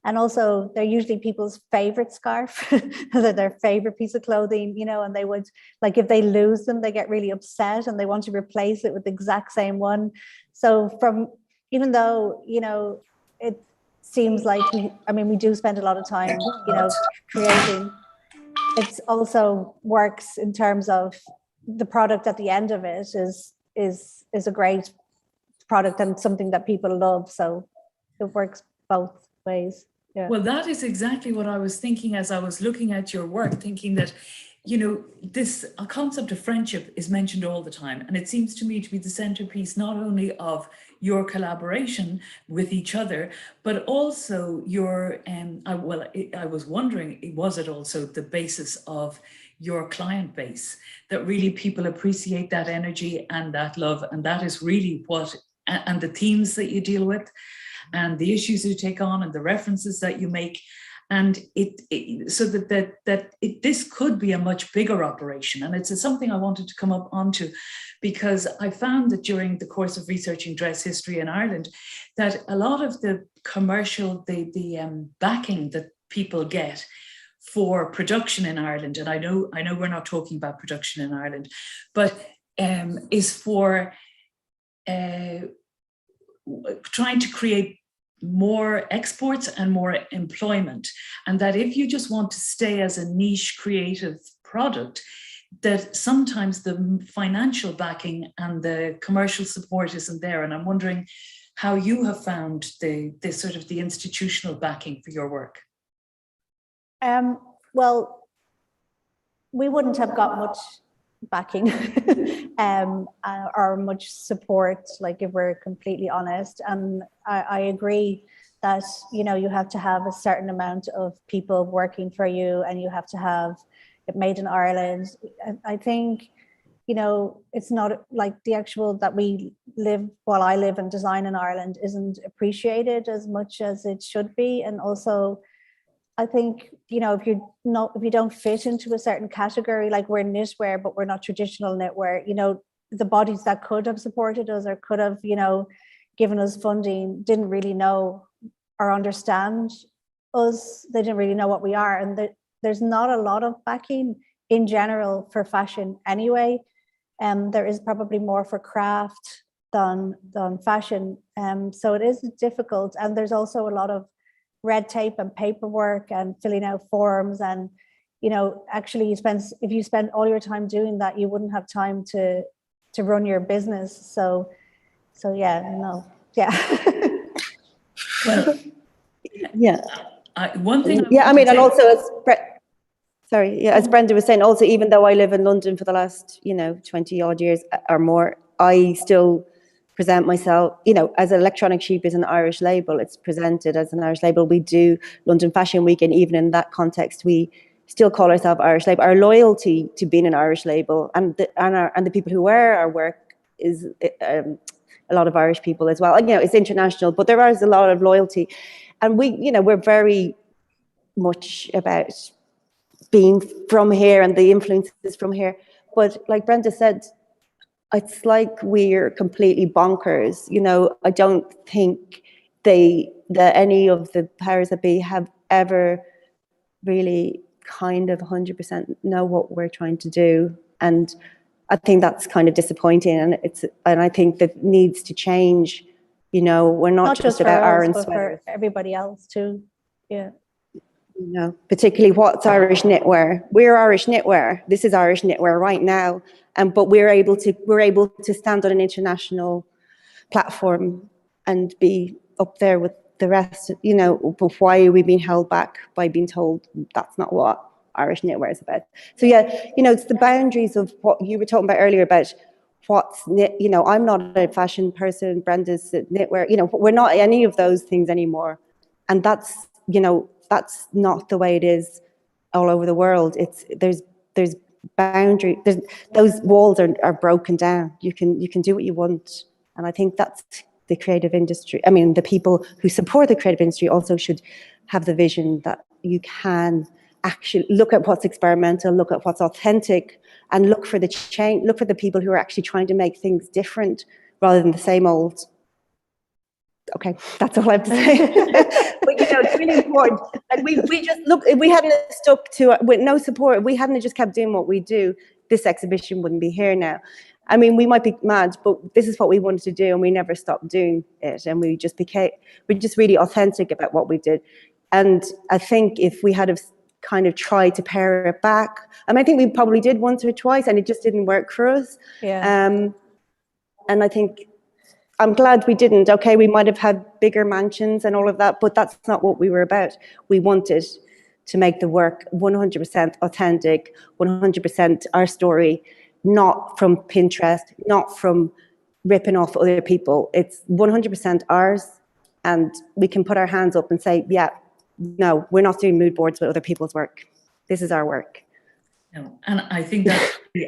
And also they're usually people's favorite scarf, their favorite piece of clothing, and they would, like, if they lose them, they get really upset and they want to replace it with the exact same one. So even though, it seems like we do spend a lot of time, creating, it also works in terms of the product at the end of it is a great product and something that people love. So it works both ways. Yeah. Well, that is exactly what I was thinking as I was looking at your work, thinking that, this concept of friendship is mentioned all the time. And it seems to me to be the centerpiece, not only of your collaboration with each other, but also your, I was wondering, was it also the basis of your client base, that really people appreciate that energy and that love, and that is really what, and the themes that you deal with, and the issues you take on, and the references that you make, and so that this could be a much bigger operation. And it's something I wanted to come up onto, because I found that during the course of researching dress history in Ireland, that a lot of the commercial, the backing that people get for production in Ireland, and I know we're not talking about production in Ireland, but is for trying to create more exports and more employment. And that if you just want to stay as a niche creative product, that sometimes the financial backing and the commercial support isn't there. And I'm wondering how you have found the sort of the institutional backing for your work. Well, we wouldn't have got much backing or much support, like, if we're completely honest. And I agree that you have to have a certain amount of people working for you, and you have to have it made in Ireland. I think it's not like the actual that I live and design in Ireland isn't appreciated as much as it should be. And also I think, if you don't fit into a certain category, like we're knitwear, but we're not traditional knitwear, the bodies that could have supported us or could have, given us funding didn't really know or understand us. They didn't really know what we are. And there's not a lot of backing in general for fashion anyway. There is probably more for craft than fashion. So it is difficult. And there's also a lot of red tape and paperwork and filling out forms, and actually if you spend all your time doing that, you wouldn't have time to run your business. So well, yeah, one thing and also as Brenda was saying, also, even though I live in London for the last 20 odd years or more, I still present myself, as Electronic Sheep is an Irish label. It's presented as an Irish label. We do London Fashion Week, and even in that context, we still call ourselves Irish label. Our loyalty to being an Irish label, and the people who wear our work is a lot of Irish people as well. And, it's international, but there is a lot of loyalty, and we're very much about being from here and the influences from here. But like Brenda said, it's like we're completely bonkers. I don't think that any of the powers that be have ever really kind of 100% know what we're trying to do. And I think that's kind of disappointing. And I think that needs to change. We're not just about Aaron sweaters. For everybody else too. Yeah. Particularly what's Irish knitwear. We're Irish knitwear. This is Irish knitwear right now. But we're able to stand on an international platform and be up there with the rest. But why are we being held back by being told that's not what Irish knitwear is about? So it's the boundaries of what you were talking about earlier about what's knit. I'm not a fashion person. Brenda's knitwear. We're not any of those things anymore, and that's that's not the way it is all over the world. There's boundary. Those walls are broken down. You can do what you want, and I think that's the creative industry, I mean, the people who support the creative industry also should have the vision that you can actually look at what's experimental, look at what's authentic, and look for the change, look for the people who are actually trying to make things different rather than the same old. Okay, that's all I have to say. But it's really important. Like we just look, if we hadn't stuck to it with no support, we hadn't just kept doing what we do, this exhibition wouldn't be here now. I mean, we might be mad, but this is what we wanted to do, and we never stopped doing it. And we're just really authentic about what we did. And I think if we had have kind of tried to pare it back, I think we probably did once or twice, and it just didn't work for us. Yeah. And I think I'm glad we didn't. Okay, we might have had bigger mansions and all of that, but that's not what we were about. We wanted to make the work 100% authentic, 100% our story, not from Pinterest, not from ripping off other people. It's 100% ours, and we can put our hands up and say, yeah, no, we're not doing mood boards with other people's work. This is our work. No, and I think that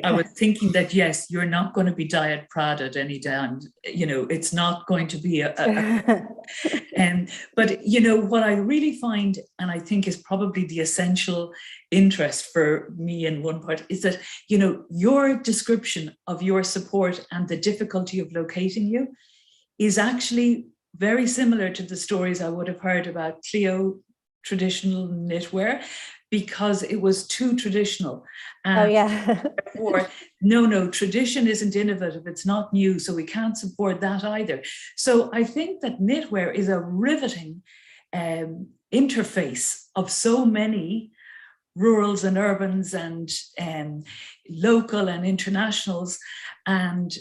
I was thinking that, yes, you're not going to be Diet Prada any time. It's not going to be but what I really find, and I think is probably the essential interest for me in one part, is that, your description of your support and the difficulty of locating you is actually very similar to the stories I would have heard about Clio traditional knitwear, because it was too traditional. Oh, yeah. Or no, tradition isn't innovative, it's not new, so we can't support that either. So I think that knitwear is a riveting interface of so many rurals and urbans and local and internationals, and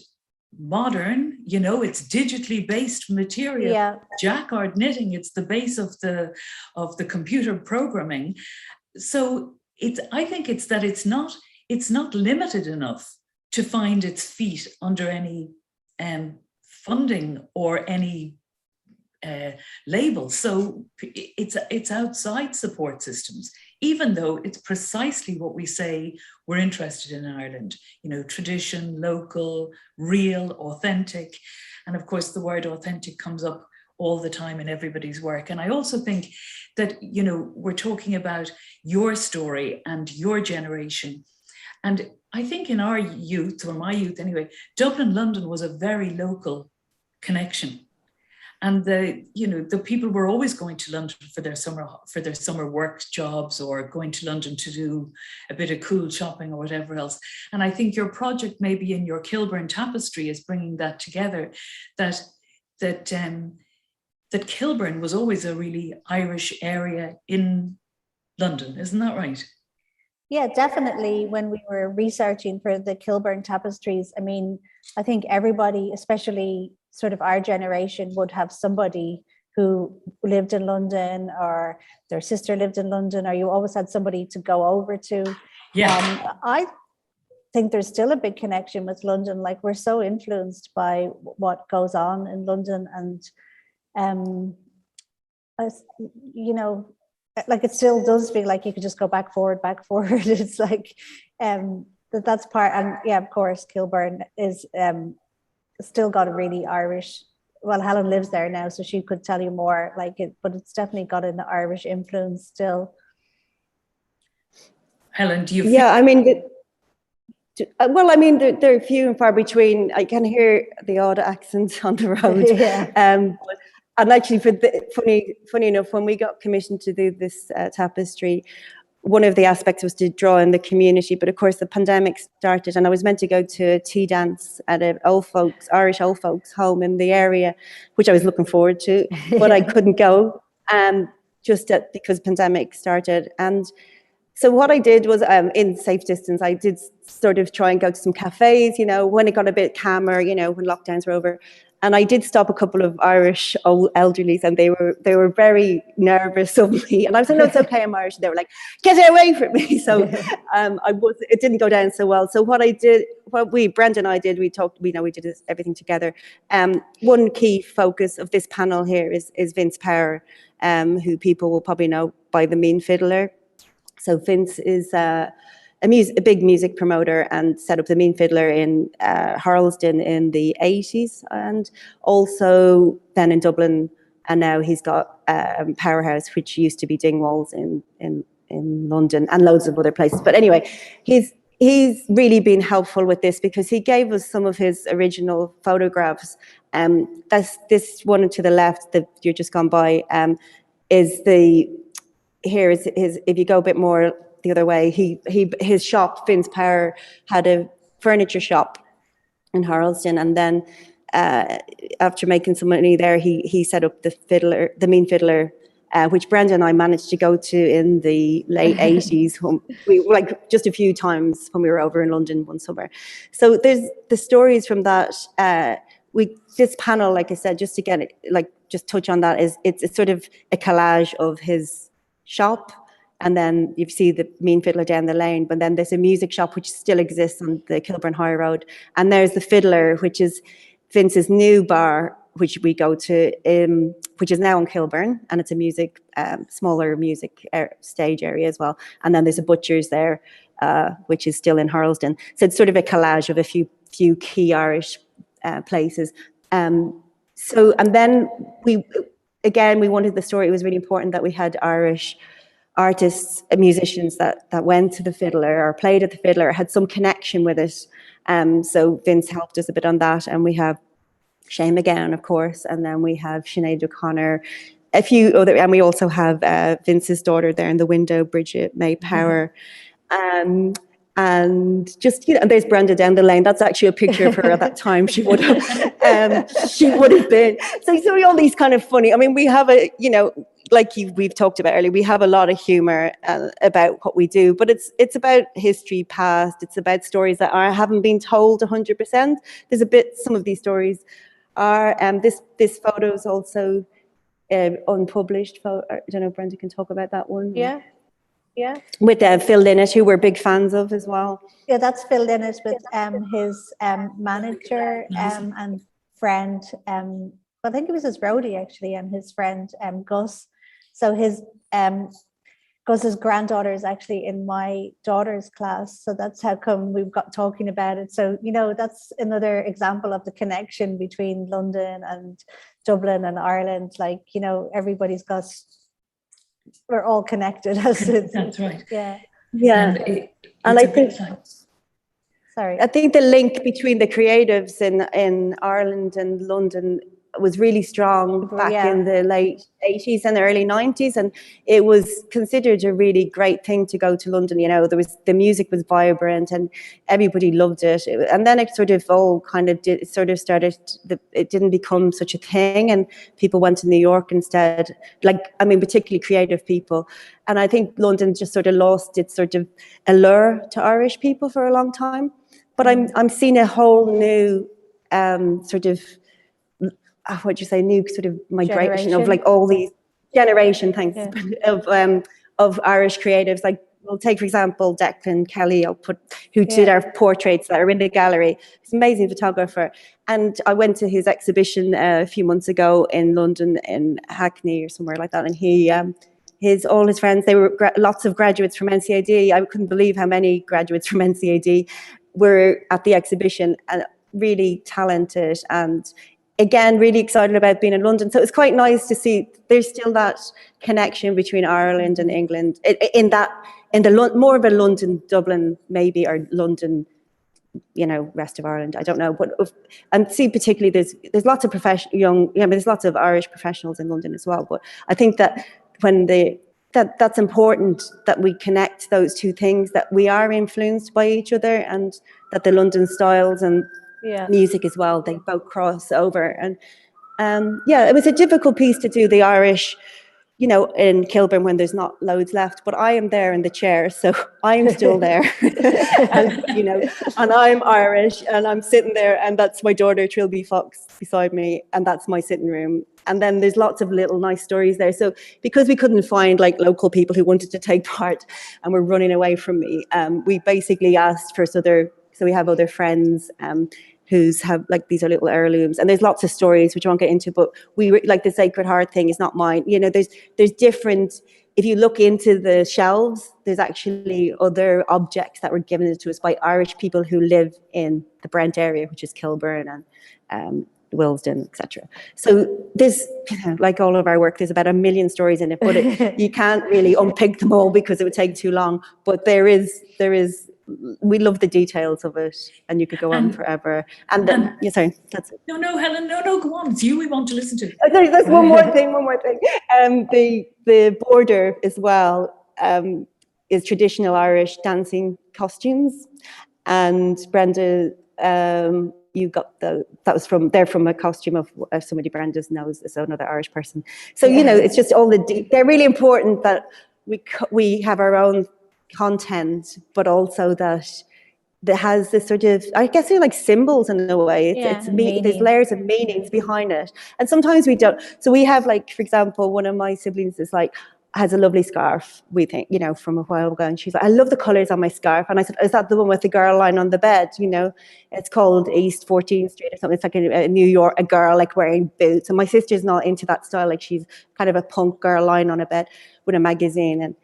modern, it's digitally based material. Yeah. Jacquard knitting, it's the base of the computer programming. So I think it's not limited enough to find its feet under any funding or any label. So it's outside support systems, even though it's precisely what we say we're interested in Ireland. Tradition, local, real, authentic. And of course, the word authentic comes up all the time in everybody's work. And I also think that, we're talking about your story and your generation. And I think in our youth, or my youth anyway, Dublin-London was a very local connection. And the people were always going to London for their summer work jobs, or going to London to do a bit of cool shopping or whatever else. And I think your project, maybe in your Kilburn Tapestry, is bringing that together, that Kilburn was always a really Irish area in London, isn't that right? Yeah, definitely. When we were researching for the Kilburn Tapestries, I think everybody, especially sort of our generation, would have somebody who lived in London, or their sister lived in London, or you always had somebody to go over to. Yeah. I think there's still a big connection with London. Like, we're so influenced by what goes on in London, and like, it still does feel like you could just go back forward. It's like that's part. And yeah, of course, Kilburn is still got a really Irish, well, Helen lives there now, so she could tell you more like it, but it's definitely got an Irish influence still. Helen, do you feel? Yeah, they're few and far between. I can hear the odd accent on the road. Yeah. And actually, funny enough, when we got commissioned to do this tapestry, one of the aspects was to draw in the community. But of course, the pandemic started, and I was meant to go to a tea dance at an Irish old folks home in the area, which I was looking forward to, but I couldn't go because pandemic started. And so what I did was, in safe distance, I did sort of try and go to some cafes, when it got a bit calmer, when lockdowns were over. And I did stop a couple of Irish old elderlies, and they were very nervous of me. And I said, no, it's okay, I'm Irish. And they were like, get away from me. So it didn't go down so well. So Brenda and I did, we did everything together. One key focus of this panel here is Vince Power, who people will probably know by the Mean Fiddler. So Vince is a big music promoter and set up the Mean Fiddler in Harlesden in the 80s, and also then in Dublin, and now he's got Powerhouse, which used to be Dingwalls in London, and loads of other places. But anyway, he's really been helpful with this because he gave us some of his original photographs. That's this one to the left that you're just gone by, is his, if you go a bit more the other way, his shop, Finn's Power, had a furniture shop in Harlesden, and then after making some money there, he set up the Mean Fiddler, which Brenda and I managed to go to in the late 80s, like just a few times when we were over in London one summer. So there's the stories from that. This panel, like I said, just to get it, just touch on that, is it's sort of a collage of his shop, and then you see the Mean Fiddler down the lane, but then there's a music shop which still exists on the Kilburn High Road, and there's the Fiddler, which is Vince's new bar, which we go to, which is now on Kilburn, and it's a smaller music stage area as well. And then there's a butcher's there, which is still in Harlesden. So it's sort of a collage of a few key Irish places. And then we wanted the story. It was really important that we had Irish artists and musicians that went to the Fiddler or played at the Fiddler, had some connection with it. So Vince helped us a bit on that, and we have Shane McGowan, of course, and then we have Sinead O'Connor, a few other, and we also have Vince's daughter there in the window, Bridget May Power, and just, and there's Brenda down the lane. That's actually a picture of her at that time. She would have been. So all these kind of funny. I mean, we have we've talked about earlier, we have a lot of humor about what we do, but it's about history past. It's about stories that haven't been told 100%. Some of these stories are, this photo is also unpublished photo. I don't know if Brenda can talk about that one. Yeah. With Phil Linnett, who we're big fans of as well. Yeah, that's Phil Linnett with his manager and friend. I think it was his roadie actually, and his friend Gus. So Gus's granddaughter is actually in my daughter's class. So that's how come we've got talking about it. So, that's another example of the connection between London and Dublin and Ireland. Like, we're all connected. That's right. Yeah. And I think, sorry. I think the link between the creatives in Ireland and London was really strong back in the late 80s and the early 90s, and it was considered a really great thing to go to London. The music was vibrant and everybody loved it, and then it sort of all kind of started. It didn't become such a thing, and people went to New York instead. Particularly creative people, and I think London just sort of lost its sort of allure to Irish people for a long time. But I'm seeing a whole new sort of new sort of migration of all these generation, of Irish creatives. We'll take, for example, Declan Kelly, who did our portraits that are in the gallery. He's an amazing photographer. And I went to his exhibition a few months ago in London, in Hackney or somewhere like that. And all his friends, they were lots of graduates from NCAD. I couldn't believe how many graduates from NCAD were at the exhibition, and really talented, and again, really excited about being in London. So it's quite nice to see there's still that connection between Ireland and England more of a London, Dublin, maybe, or London, rest of Ireland. I don't know, and see particularly there's lots of there's lots of Irish professionals in London as well. But I think that that's important that we connect those two things, that we are influenced by each other, and that the London styles and music as well, they both cross over. And it was a difficult piece to do, the Irish, in Kilburn, when there's not loads left, but I am there in the chair, so I'm still there. and I'm Irish, and I'm sitting there, and that's my daughter Trilby Fox beside me, and that's my sitting room. And then there's lots of little nice stories there. So because we couldn't find local people who wanted to take part and were running away from me, we basically asked for so we have other friends who's have like these are little heirlooms, and there's lots of stories which I won't get into, but like the Sacred Heart thing is not mine. You know, there's different. If you look into the shelves, there's actually other objects that were given to us by Irish people who live in the Brent area, which is Kilburn and Willesden, etc. So there's, like all of our work, there's about 1 million stories in it, but you can't really unpick them all because it would take too long. But there is, we love the details of it, and you could go on forever. And then, sorry, that's it. No, Helen, no, go on. It's you we want to listen to. Sorry, there's one more thing. The border as well is traditional Irish dancing costumes, and Brenda, you got that was from a costume of somebody Brenda knows is another Irish person. So you know, it's just all they're really important that we have our own content, but also that has this sort of, I guess they're like symbols in a way. There's layers of meanings behind it, and sometimes we don't. So we have, like, for example, one of my siblings is like, has a lovely scarf, we think, you know, from a while ago, and she's like, I love the colours on my scarf. And I said, is that the one with the girl lying on the bed? You know, it's called East 14th Street or something. It's like a New York, a girl like wearing boots. And my sister's not into that style. Like, she's kind of a punk girl lying on a bed with a magazine. And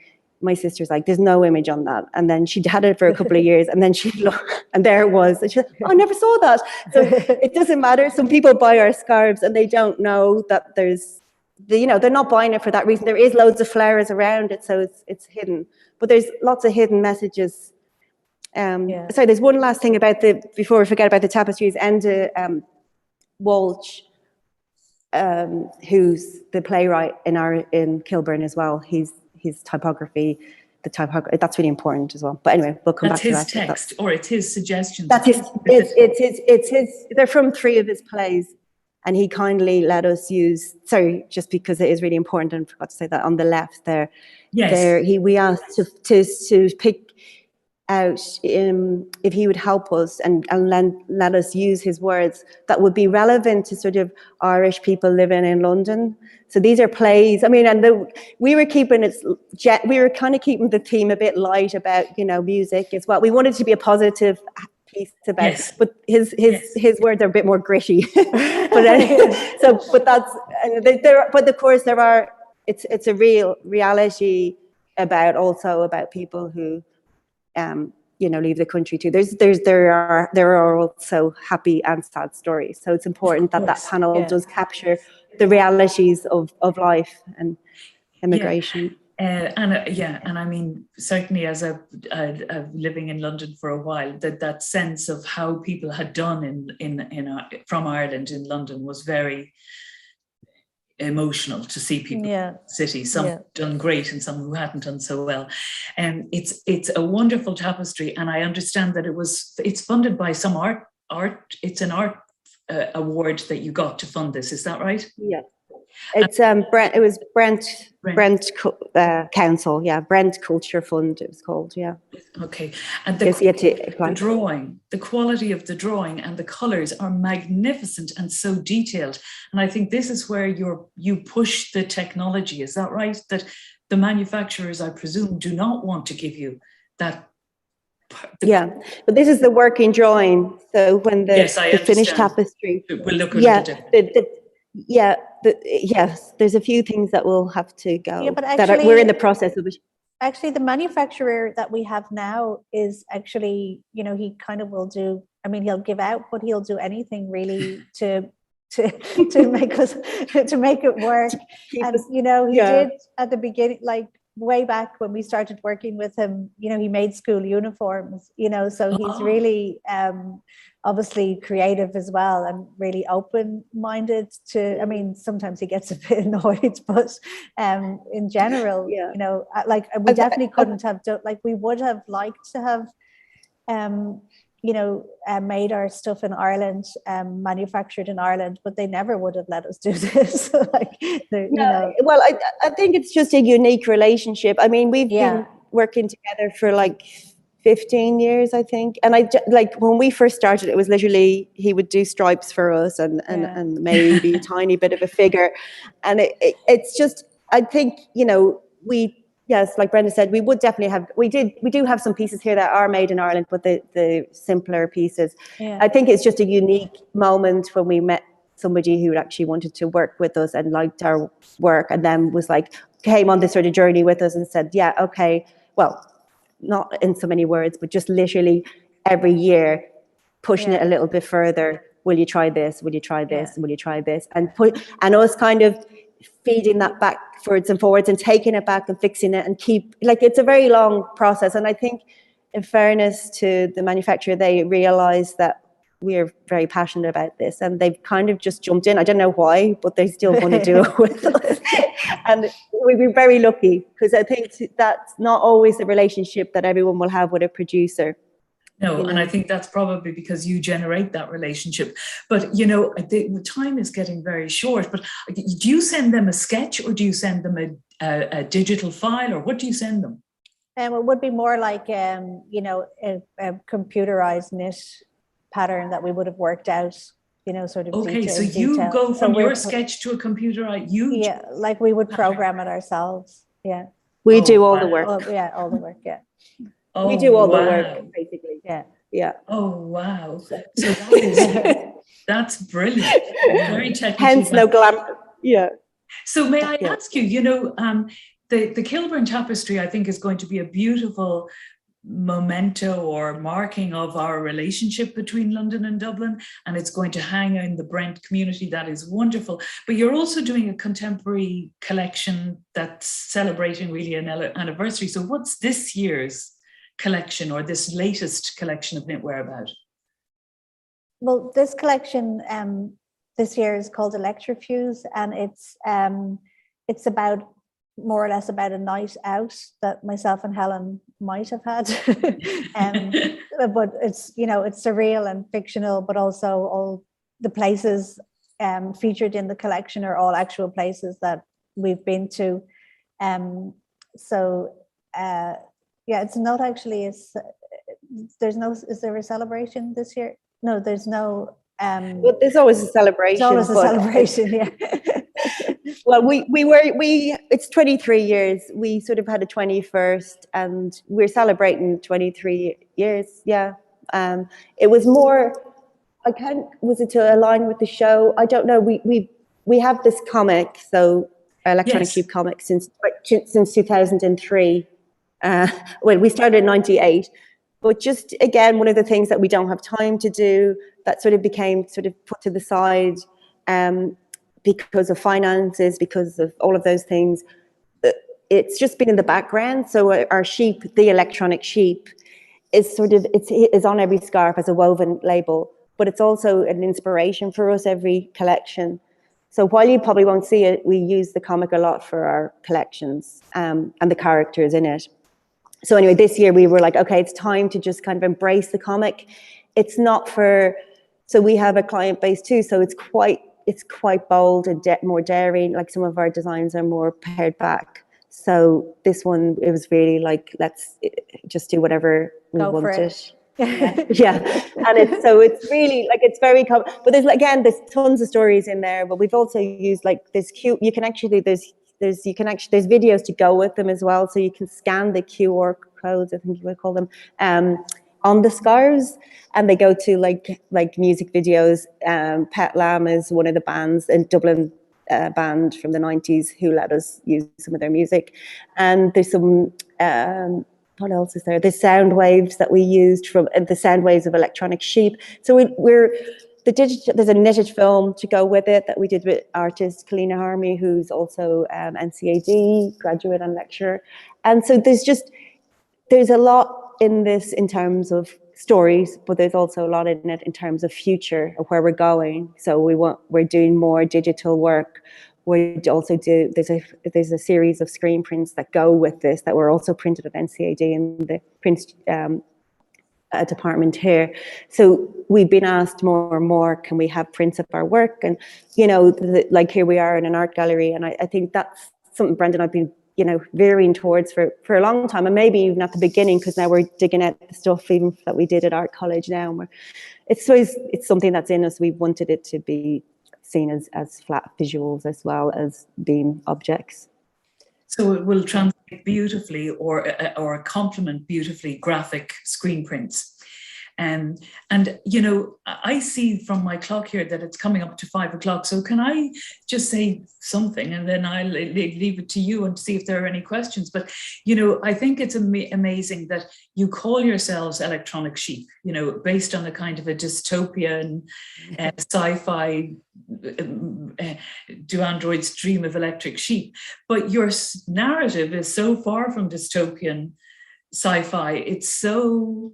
my sister's like, there's no image on that. And then she had it for a couple of years, and then she looked, and there it was. And she said, oh, I never saw that. So it doesn't matter. Some people buy our scarves and they don't know that there's, you know, they're not buying it for that reason. There is loads of flowers around it, so it's hidden. But there's lots of hidden messages. Sorry, there's one last thing about before we forget about the tapestries. Enda Walsh, who's the playwright in Kilburn as well. His typography, that's really important as well. But anyway, we'll come back to that. That's his text, or it's his suggestions. That's his. It's his. They're from 3 of his plays. And he kindly let us use, sorry, just because it is really important, and I forgot to say that on the left there. Yes. We asked to pick out if he would help us and let us use his words that would be relevant to sort of Irish people living in London. So these are plays. I mean, and we were kind of keeping the theme a bit light about, you know, music as well. We wanted to be a positive piece about, but his words are a bit more gritty. But that's there. But of course there are. It's a real reality about people who, you know, leave the country too. There are also happy and sad stories. So it's important that panel does capture the realities of life and immigration. And I mean, certainly as a living in London for a while, that sense of how people had done from Ireland in London was very emotional to see people in the city. Some done great and some who hadn't done so well. And it's a wonderful tapestry, and I understand that it's funded by some art. It's an art award that you got to fund this. Is that right? Yeah. It's Brent. It was Brent Council. Yeah, Brent Culture Fund. It was called. Yeah. Okay. And the drawing, the quality of the drawing and the colours are magnificent and so detailed. And I think this is where you push the technology. Is that right? That the manufacturers, I presume, do not want to give you that. But this is the working drawing. So when the finished tapestry will look a little different. Yes, there's a few things that will have to go. Yeah, but actually, we're in the process of it. Actually, the manufacturer that we have now is actually, you know, he kind of will do. I mean, he'll give out, but he'll do anything really to make it work. And you know, he did at the beginning, like way back when we started working with him. You know, he made school uniforms. You know, so he's really obviously creative as well, and really open-minded to, I mean, sometimes he gets a bit annoyed, but in general, you know, like we definitely couldn't have done, like we would have liked to have, you know, made our stuff in Ireland, manufactured in Ireland, but they never would have let us do this. You know. Well, I think it's just a unique relationship. I mean, we've been working together for like 15 years, I think. And like when we first started, it was literally he would do stripes for us and maybe a tiny bit of a figure. And it's just, I think, you know, we yes, like Brenda said, we would definitely have, we do have some pieces here that are made in Ireland, but the simpler pieces. Yeah. I think it's just a unique moment when we met somebody who actually wanted to work with us and liked our work, and then was like, came on this sort of journey with us and said, yeah, okay, well, not in so many words, but just literally every year pushing it a little bit further. Will you try this? Will you try this? Will you try this? And us kind of feeding that backwards and forwards and taking it back and fixing it and it's a very long process. And I think in fairness to the manufacturer, they realized that we're very passionate about this and they've kind of just jumped in. I don't know why, but they still want to do it with us. And we're very lucky, because I think that's not always the relationship that everyone will have with a producer. No, and I think that's probably because you generate that relationship. But, the time is getting very short. But do you send them a sketch, or do you send them a digital file, or what do you send them? It would be more like, a computerized knit pattern that we would have worked out, sort of. Okay, so you go from your sketch to a computer. Yeah, like we would program it ourselves. Yeah. We do all the work. All the work, yeah. Oh, we do all the work, basically. Yeah. Oh, wow. So that's brilliant. Very technical. Hence no glamour. Yeah. So may I ask you, the Kilburn Tapestry, I think, is going to be a beautiful memento or marking of our relationship between London and Dublin, and it's going to hang in the Brent community. That is wonderful. But you're also doing a contemporary collection that's celebrating really an anniversary. So what's this year's collection, or this latest collection of knitwear, about? Well, this collection this year is called Electro-Fuse, and it's about, more or less, about a night out that myself and Helen might have had. But it's, it's surreal and fictional, but also all the places featured in the collection are all actual places that we've been to. It's not actually, is there a celebration this year? No, there's no. Well, there's always a celebration. There's always a celebration, yeah. Well, it's 23 years. We sort of had a 21st, and we're celebrating 23 years. Yeah. It was more, was it to align with the show? I don't know. We have this comic, so Electronic Cube comic since 2003. Well, we started in 98, but just, again, one of the things that we don't have time to do, that sort of became sort of put to the side because of finances, because of all of those things. It's just been in the background. So our sheep, the electronic sheep, is is on every scarf as a woven label, but it's also an inspiration for us every collection. So while you probably won't see it, we use the comic a lot for our collections and the characters in it. So anyway, this year we were like, okay, it's time to just kind of embrace the comic. It's not so we have a client base too, so it's quite bold and more daring. Like, some of our designs are more pared back. So this one, it was really like, let's just do whatever we wanted. Yeah. And it's really like, it's very common, but there's tons of stories in there. But we've also used like this cute, there's videos to go with them as well, so you can scan the QR codes, I think you would call them, on the scarves, and they go to like music videos. Pet Lamb is one of the bands in Dublin, band from the 90s who let us use some of their music, and there's some what else is there? The sound waves that we used from the sound waves of Electronic Sheep. So there's a knitted film to go with it that we did with artist Aherne, who's also NCAD graduate and lecturer. And so there's a lot in this in terms of stories, but there's also a lot in it in terms of future of where we're going. So we're doing more digital work. We also there's a series of screen prints that go with this that were also printed at NCAD in the print department here. So we've been asked more and more, can we have prints of our work? And, like here we are in an art gallery. And I think that's something Brenda and I've been, veering towards for a long time. And maybe even at the beginning, because now we're digging at the stuff even that we did at art college now. And it's something that's in us. We wanted it to be seen as flat visuals as well as being objects. So it will translate beautifully or complement beautifully graphic screen prints. And you know, I see from my clock here that it's coming up to 5 o'clock. So can I just say something, and then I'll leave it to you and see if there are any questions. But, you know, I think it's amazing that you call yourselves Electronic Sheep, you know, based on a kind of a dystopian sci-fi do androids dream of electric sheep. But your narrative is so far from dystopian sci-fi. It's so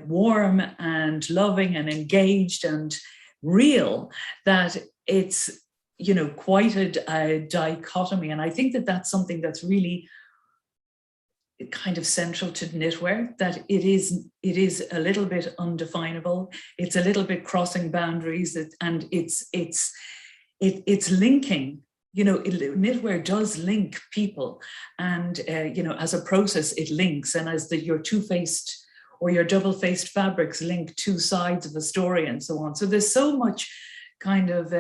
warm and loving and engaged and real that it's, you know, quite a dichotomy. And I think that that's something that's really kind of central to knitwear, that it is a little bit undefinable. It's a little bit crossing boundaries, and it's linking. You know, knitwear does link people, and you know, as a process, it links, and as your two-faced or your double-faced fabrics link two sides of a story and so on. So there's so much kind of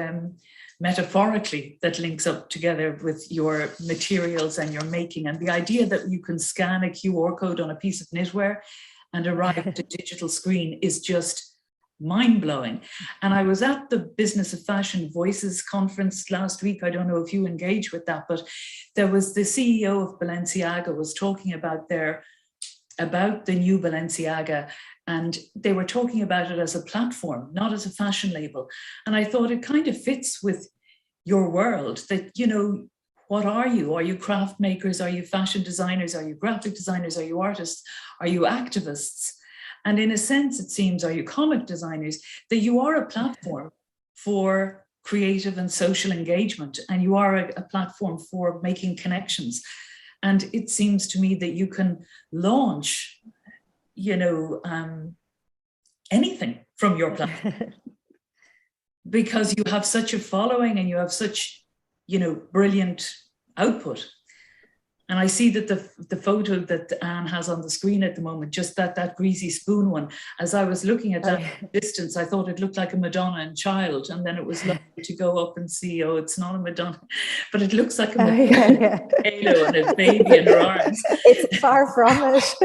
metaphorically that links up together with your materials and your making. And the idea that you can scan a QR code on a piece of knitwear and arrive at a digital screen is just mind-blowing. And I was at the Business of Fashion Voices conference last week. I don't know if you engage with that, but there was the CEO of Balenciaga was talking about the new Balenciaga, and they were talking about it as a platform, not as a fashion label. And I thought it kind of fits with your world, that, you know, what are you? Are you craft makers? Are you fashion designers? Are you graphic designers? Are you artists? Are you activists? And in a sense, it seems, are you comic designers? That you are a platform for creative and social engagement, and you are a platform for making connections. And it seems to me that you can launch, you know, anything from your platform because you have such a following and you have such, you know, brilliant output. And I see that the photo that Anne has on the screen at the moment, just that greasy spoon one, as I was looking at that distance, I thought it looked like a Madonna and child. And then it was lovely to go up and see, oh, it's not a Madonna, but it looks like a Madonna halo and a baby in her arms. It's far from it.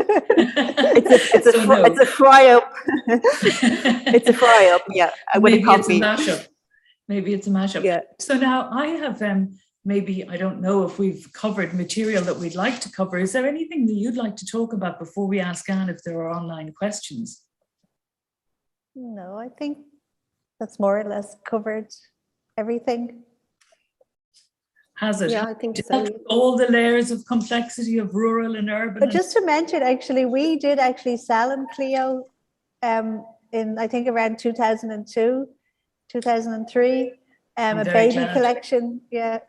It's a fry up. It's a fry up, yeah. Maybe it's a mashup. Maybe it's a mashup. Yeah. So now I have maybe, I don't know if we've covered material that we'd like to cover. Is there anything that you'd like to talk about before we ask Anne if there are online questions? No, I think that's more or less covered everything. Has it? Yeah, I think so. All the layers of complexity of rural and urban. But just to mention, actually, we did actually sell in Clio in, I think, around 2002, 2003. A baby collection, yeah.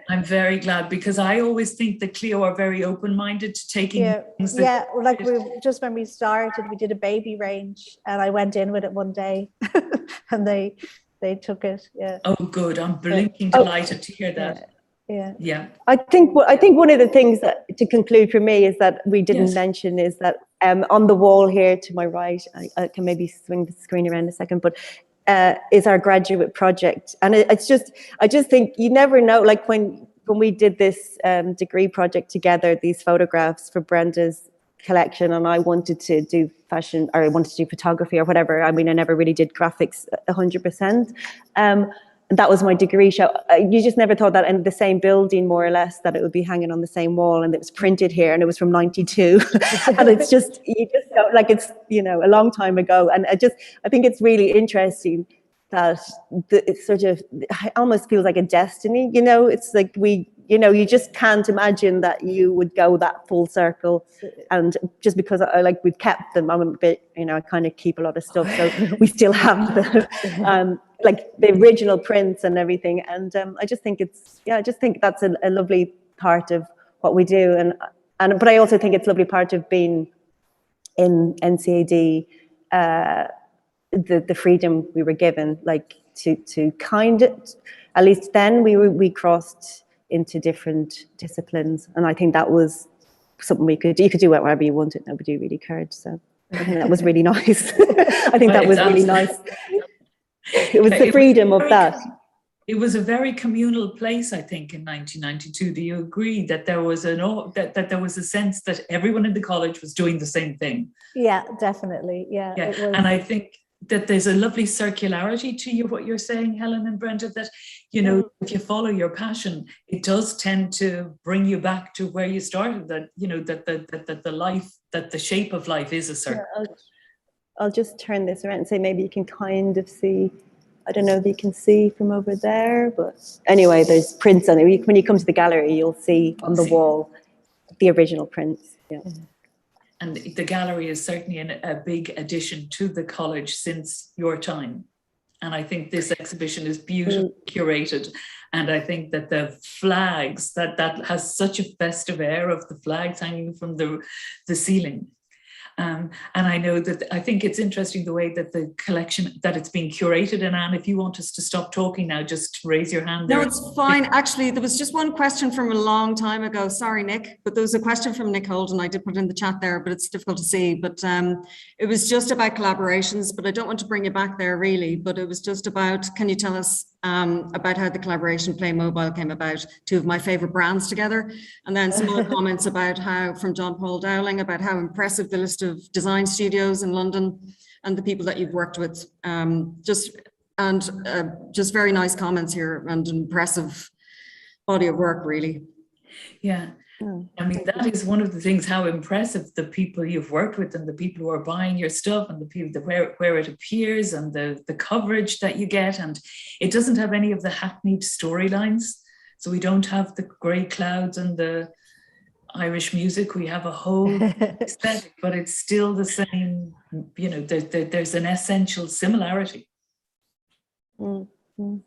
I'm very glad, because I always think that Clio are very open-minded to taking things. Yeah, like just when we started, we did a baby range, and I went in with it one day, and they took it. Yeah. Oh, good! I'm blinking delighted to hear that. Yeah. I think one of the things that, to conclude for me, is that we didn't mention is that on the wall here to my right, I can maybe swing the screen around a second, but. Is our graduate project, and it's just, I just think you never know. Like when we did this degree project together, these photographs for Brenda's collection, and I wanted to do fashion, or I wanted to do photography or whatever. I mean, I never really did graphics 100%. That was my degree show. You just never thought that in the same building, more or less, that it would be hanging on the same wall, and it was printed here, and it was from 92. And it's just, you just don't, like, it's, you know, a long time ago. And I think it's really interesting that it's sort of, it almost feels like a destiny, you know. It's like you just can't imagine that you would go that full circle. And just because we've kept them, I'm a bit, you know, I kind of keep a lot of stuff, so we still have them. Like the original prints and everything, and I just think that's a lovely part of what we do, but I also think it's a lovely part of being in NCAD, the freedom we were given, like to kind of, at least then we crossed into different disciplines, and I think that was something you could do whatever you wanted, nobody really cared. So I think that was really nice. I think that was really nice. It was the freedom of that. It was a very communal place, I think, in 1992. Do you agree that there was that there was a sense that everyone in the college was doing the same thing? Yeah, definitely. Yeah. Yeah. It was. And I think that there's a lovely circularity to you, what you're saying, Helen and Brenda, that, you know, if you follow your passion, it does tend to bring you back to where you started, that, you know, that the life, that the shape of life is a circle. Yeah, I'll just turn this around and say maybe you can kind of see, I don't know if you can see from over there, but anyway, there's prints on it. When you come to the gallery, you'll see on the wall the original prints. Yeah. And the gallery is certainly a big addition to the college since your time. And I think this exhibition is beautifully curated. And I think that the flags, that has such a festive air of the flags hanging from the ceiling. And I know that, I think it's interesting the way that the collection, that it's being curated. And Anne, if you want us to stop talking now, just raise your hand there. No, it's fine. Actually, there was just one question from a long time ago. Sorry, Nick, but there was a question from Nick Holden. I did put it in the chat there, but it's difficult to see. But it was just about collaborations, but I don't want to bring you back there really, but it was just about, can you tell us about how the collaboration Playmobil came about, two of my favorite brands together, and then some other comments about how, from John Paul Dowling, about how impressive the list of design studios in London and the people that you've worked with, just very nice comments here and impressive body of work really. Yeah. I mean, that is one of the things, how impressive the people you've worked with and the people who are buying your stuff and the people where it appears and the coverage that you get. And it doesn't have any of the hackneyed storylines. So we don't have the grey clouds and the Irish music. We have a whole aesthetic, but it's still the same, you know, there's an essential similarity. Mm-hmm.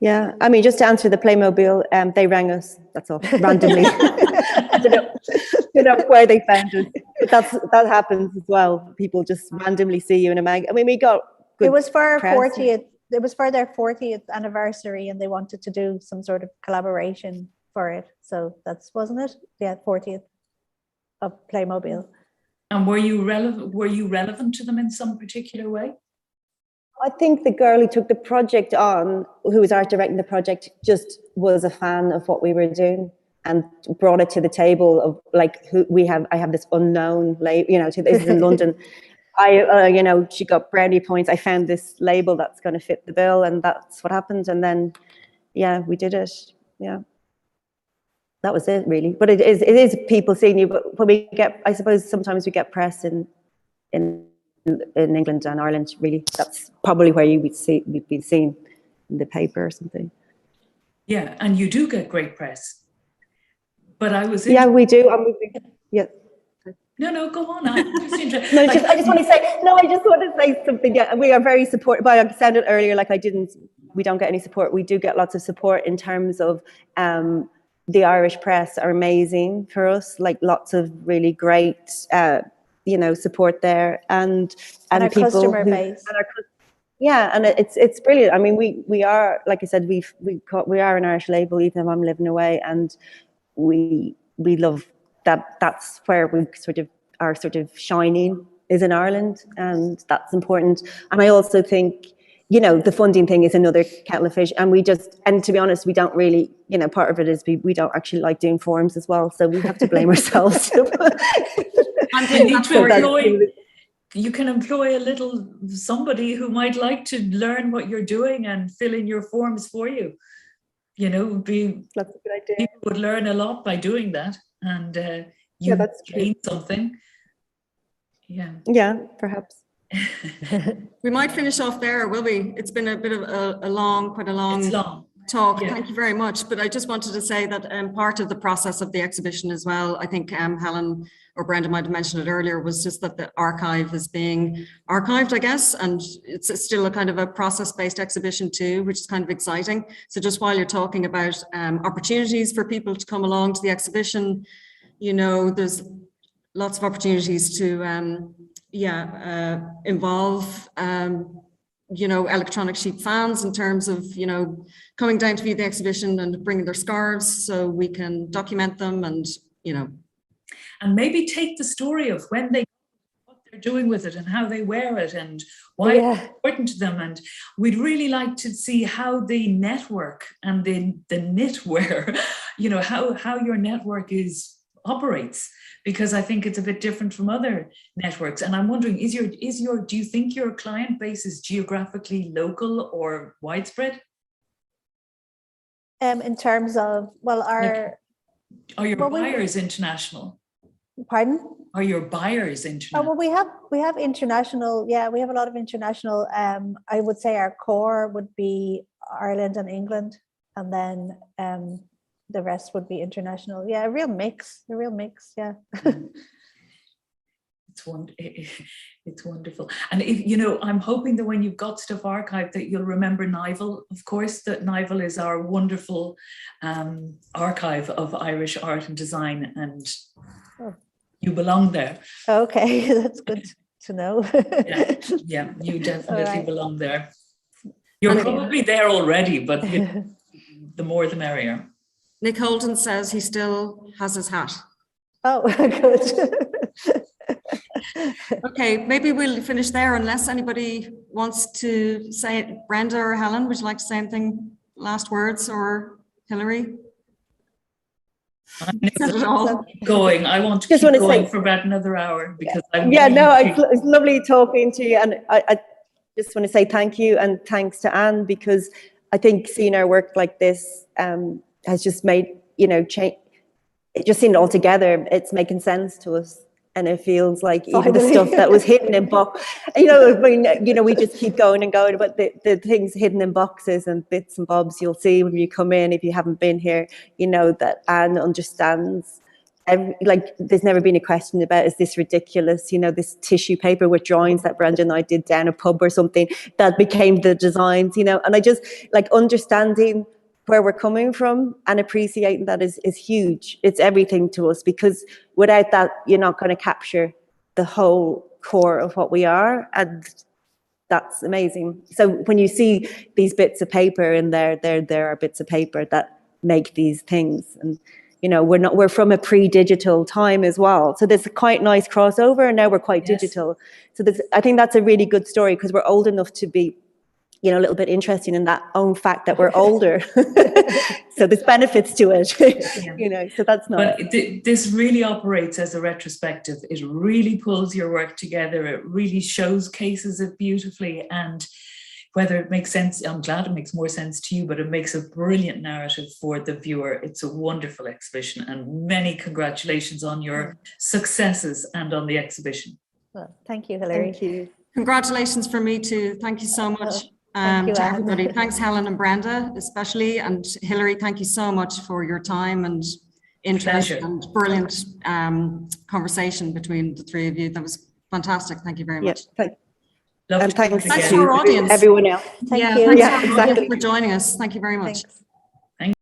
Yeah, I mean, just to answer the Playmobil, they rang us, that's all, randomly. I don't know where they found us. But that happens as well. People just randomly see you in a mag. I mean, we got good. It was for our press. 40th. It was for their 40th anniversary, and they wanted to do some sort of collaboration for it. So that's, wasn't it? Yeah, 40th of Playmobil. And were you relevant to them in some particular way? I think the girl who took the project on, who was art directing the project, just was a fan of what we were doing and brought it to the table of like, I have this unknown label, you know, this is in London. You know, she got brownie points. I found this label that's going to fit the bill, and that's what happened. And then, yeah, we did it. Yeah. That was it really. But it is people seeing you, but when we get, I suppose sometimes we get press in England and Ireland, really. That's probably where we've been seen in the paper or something. Yeah, and you do get great press. But I was yeah, we do. Yeah. No, go on. I'm just interested. No, I just want to say something. Yeah, we are very supportive. But I sounded earlier like we don't get any support. We do get lots of support in terms of the Irish press are amazing for us. Like lots of really great you know, support there, and our people customer base. And it's brilliant. I mean, we are, like I said, we are an Irish label, even though I'm living away, and we love that. That's where we are shining, is in Ireland, and that's important. And I also think, you know, the funding thing is another kettle of fish, and to be honest, we don't really, you know, part of it is we don't actually like doing forums as well, so we have to blame ourselves. You can employ a little somebody who might like to learn what you're doing and fill in your forms for you. You know, that's a good idea. People would learn a lot by doing that, and you gain something. Yeah, perhaps. We might finish off there, will we? It's been a bit of quite a long talk. Yeah. Thank you very much. But I just wanted to say that part of the process of the exhibition as well, I think Helen or Brenda might have mentioned it earlier, was just that the archive is being archived, I guess, and it's still a kind of a process-based exhibition too, which is kind of exciting. So just while you're talking about opportunities for people to come along to the exhibition, you know, there's lots of opportunities to involve you know, electronic sheep fans in terms of, you know, coming down to view the exhibition and bringing their scarves so we can document them and, you know. And maybe take the story of when what they're doing with it and how they wear it and why it's important to them. And we'd really like to see how the network and the knitwear, you know, how your network operates, because I think it's a bit different from other networks. And I'm wondering, do you think your client base is geographically local or widespread? In terms of, well, are your buyers international? Pardon? Are your buyers international? Oh, well, we have international. Yeah, we have a lot of international. I would say our core would be Ireland and England, and then the rest would be international. Yeah, a real mix. Yeah. It's wonderful. And if you know, I'm hoping that when you've got stuff archived that you'll remember Nival, of course, that Nival is our wonderful archive of Irish art and design, and you belong there. Okay, that's good to know. yeah, you definitely belong there. You're probably there already, but the more the merrier. Nick Holden says he still has his hat. Oh, good. Okay, maybe we'll finish there unless anybody wants to say it. Brenda or Helen, would you like to say anything, last words, or Hilary? I want to keep going for about another hour because it's lovely talking to you, and I just want to say thank you and thanks to Anne, because I think seeing our work like this has just made, you know, change. It just seemed altogether it's making sense to us. And it feels like even the stuff that was hidden in box, you know, I mean, you know, we just keep going and going, but the things hidden in boxes and bits and bobs you'll see when you come in, if you haven't been here, you know, that Anne understands. Like, there's never been a question about, is this ridiculous? You know, this tissue paper with drawings that Brenda and I did down a pub or something that became the designs, you know, and I just like understanding where we're coming from and appreciating that is huge. It's everything to us, because without that, you're not going to capture the whole core of what we are. And that's amazing. So when you see these bits of paper in there are bits of paper that make these things. And, you know, we're from a pre-digital time as well. So there's a quite nice crossover, and now we're quite digital. So I think that's a really good story, because we're old enough to be, you know, a little bit interesting in that own fact that we're older. So there's benefits to it, you know, so that's nice. But this really operates as a retrospective. It really pulls your work together. It really showcases it beautifully. And whether it makes sense, I'm glad it makes more sense to you, but it makes a brilliant narrative for the viewer. It's a wonderful exhibition, and many congratulations on your successes and on the exhibition. Well, thank you, Hilary. Thank you. Congratulations from me too. Thank you so much. Thank you, to everybody. Thanks, Helen and Brenda, especially, and Hilary, thank you so much for your time and interest. Pleasure. And brilliant conversation between the three of you. That was fantastic. Thank you very much. And thanks to our audience. Everyone else. Thank you. Thanks to our audience for joining us. Thank you very much. Thanks.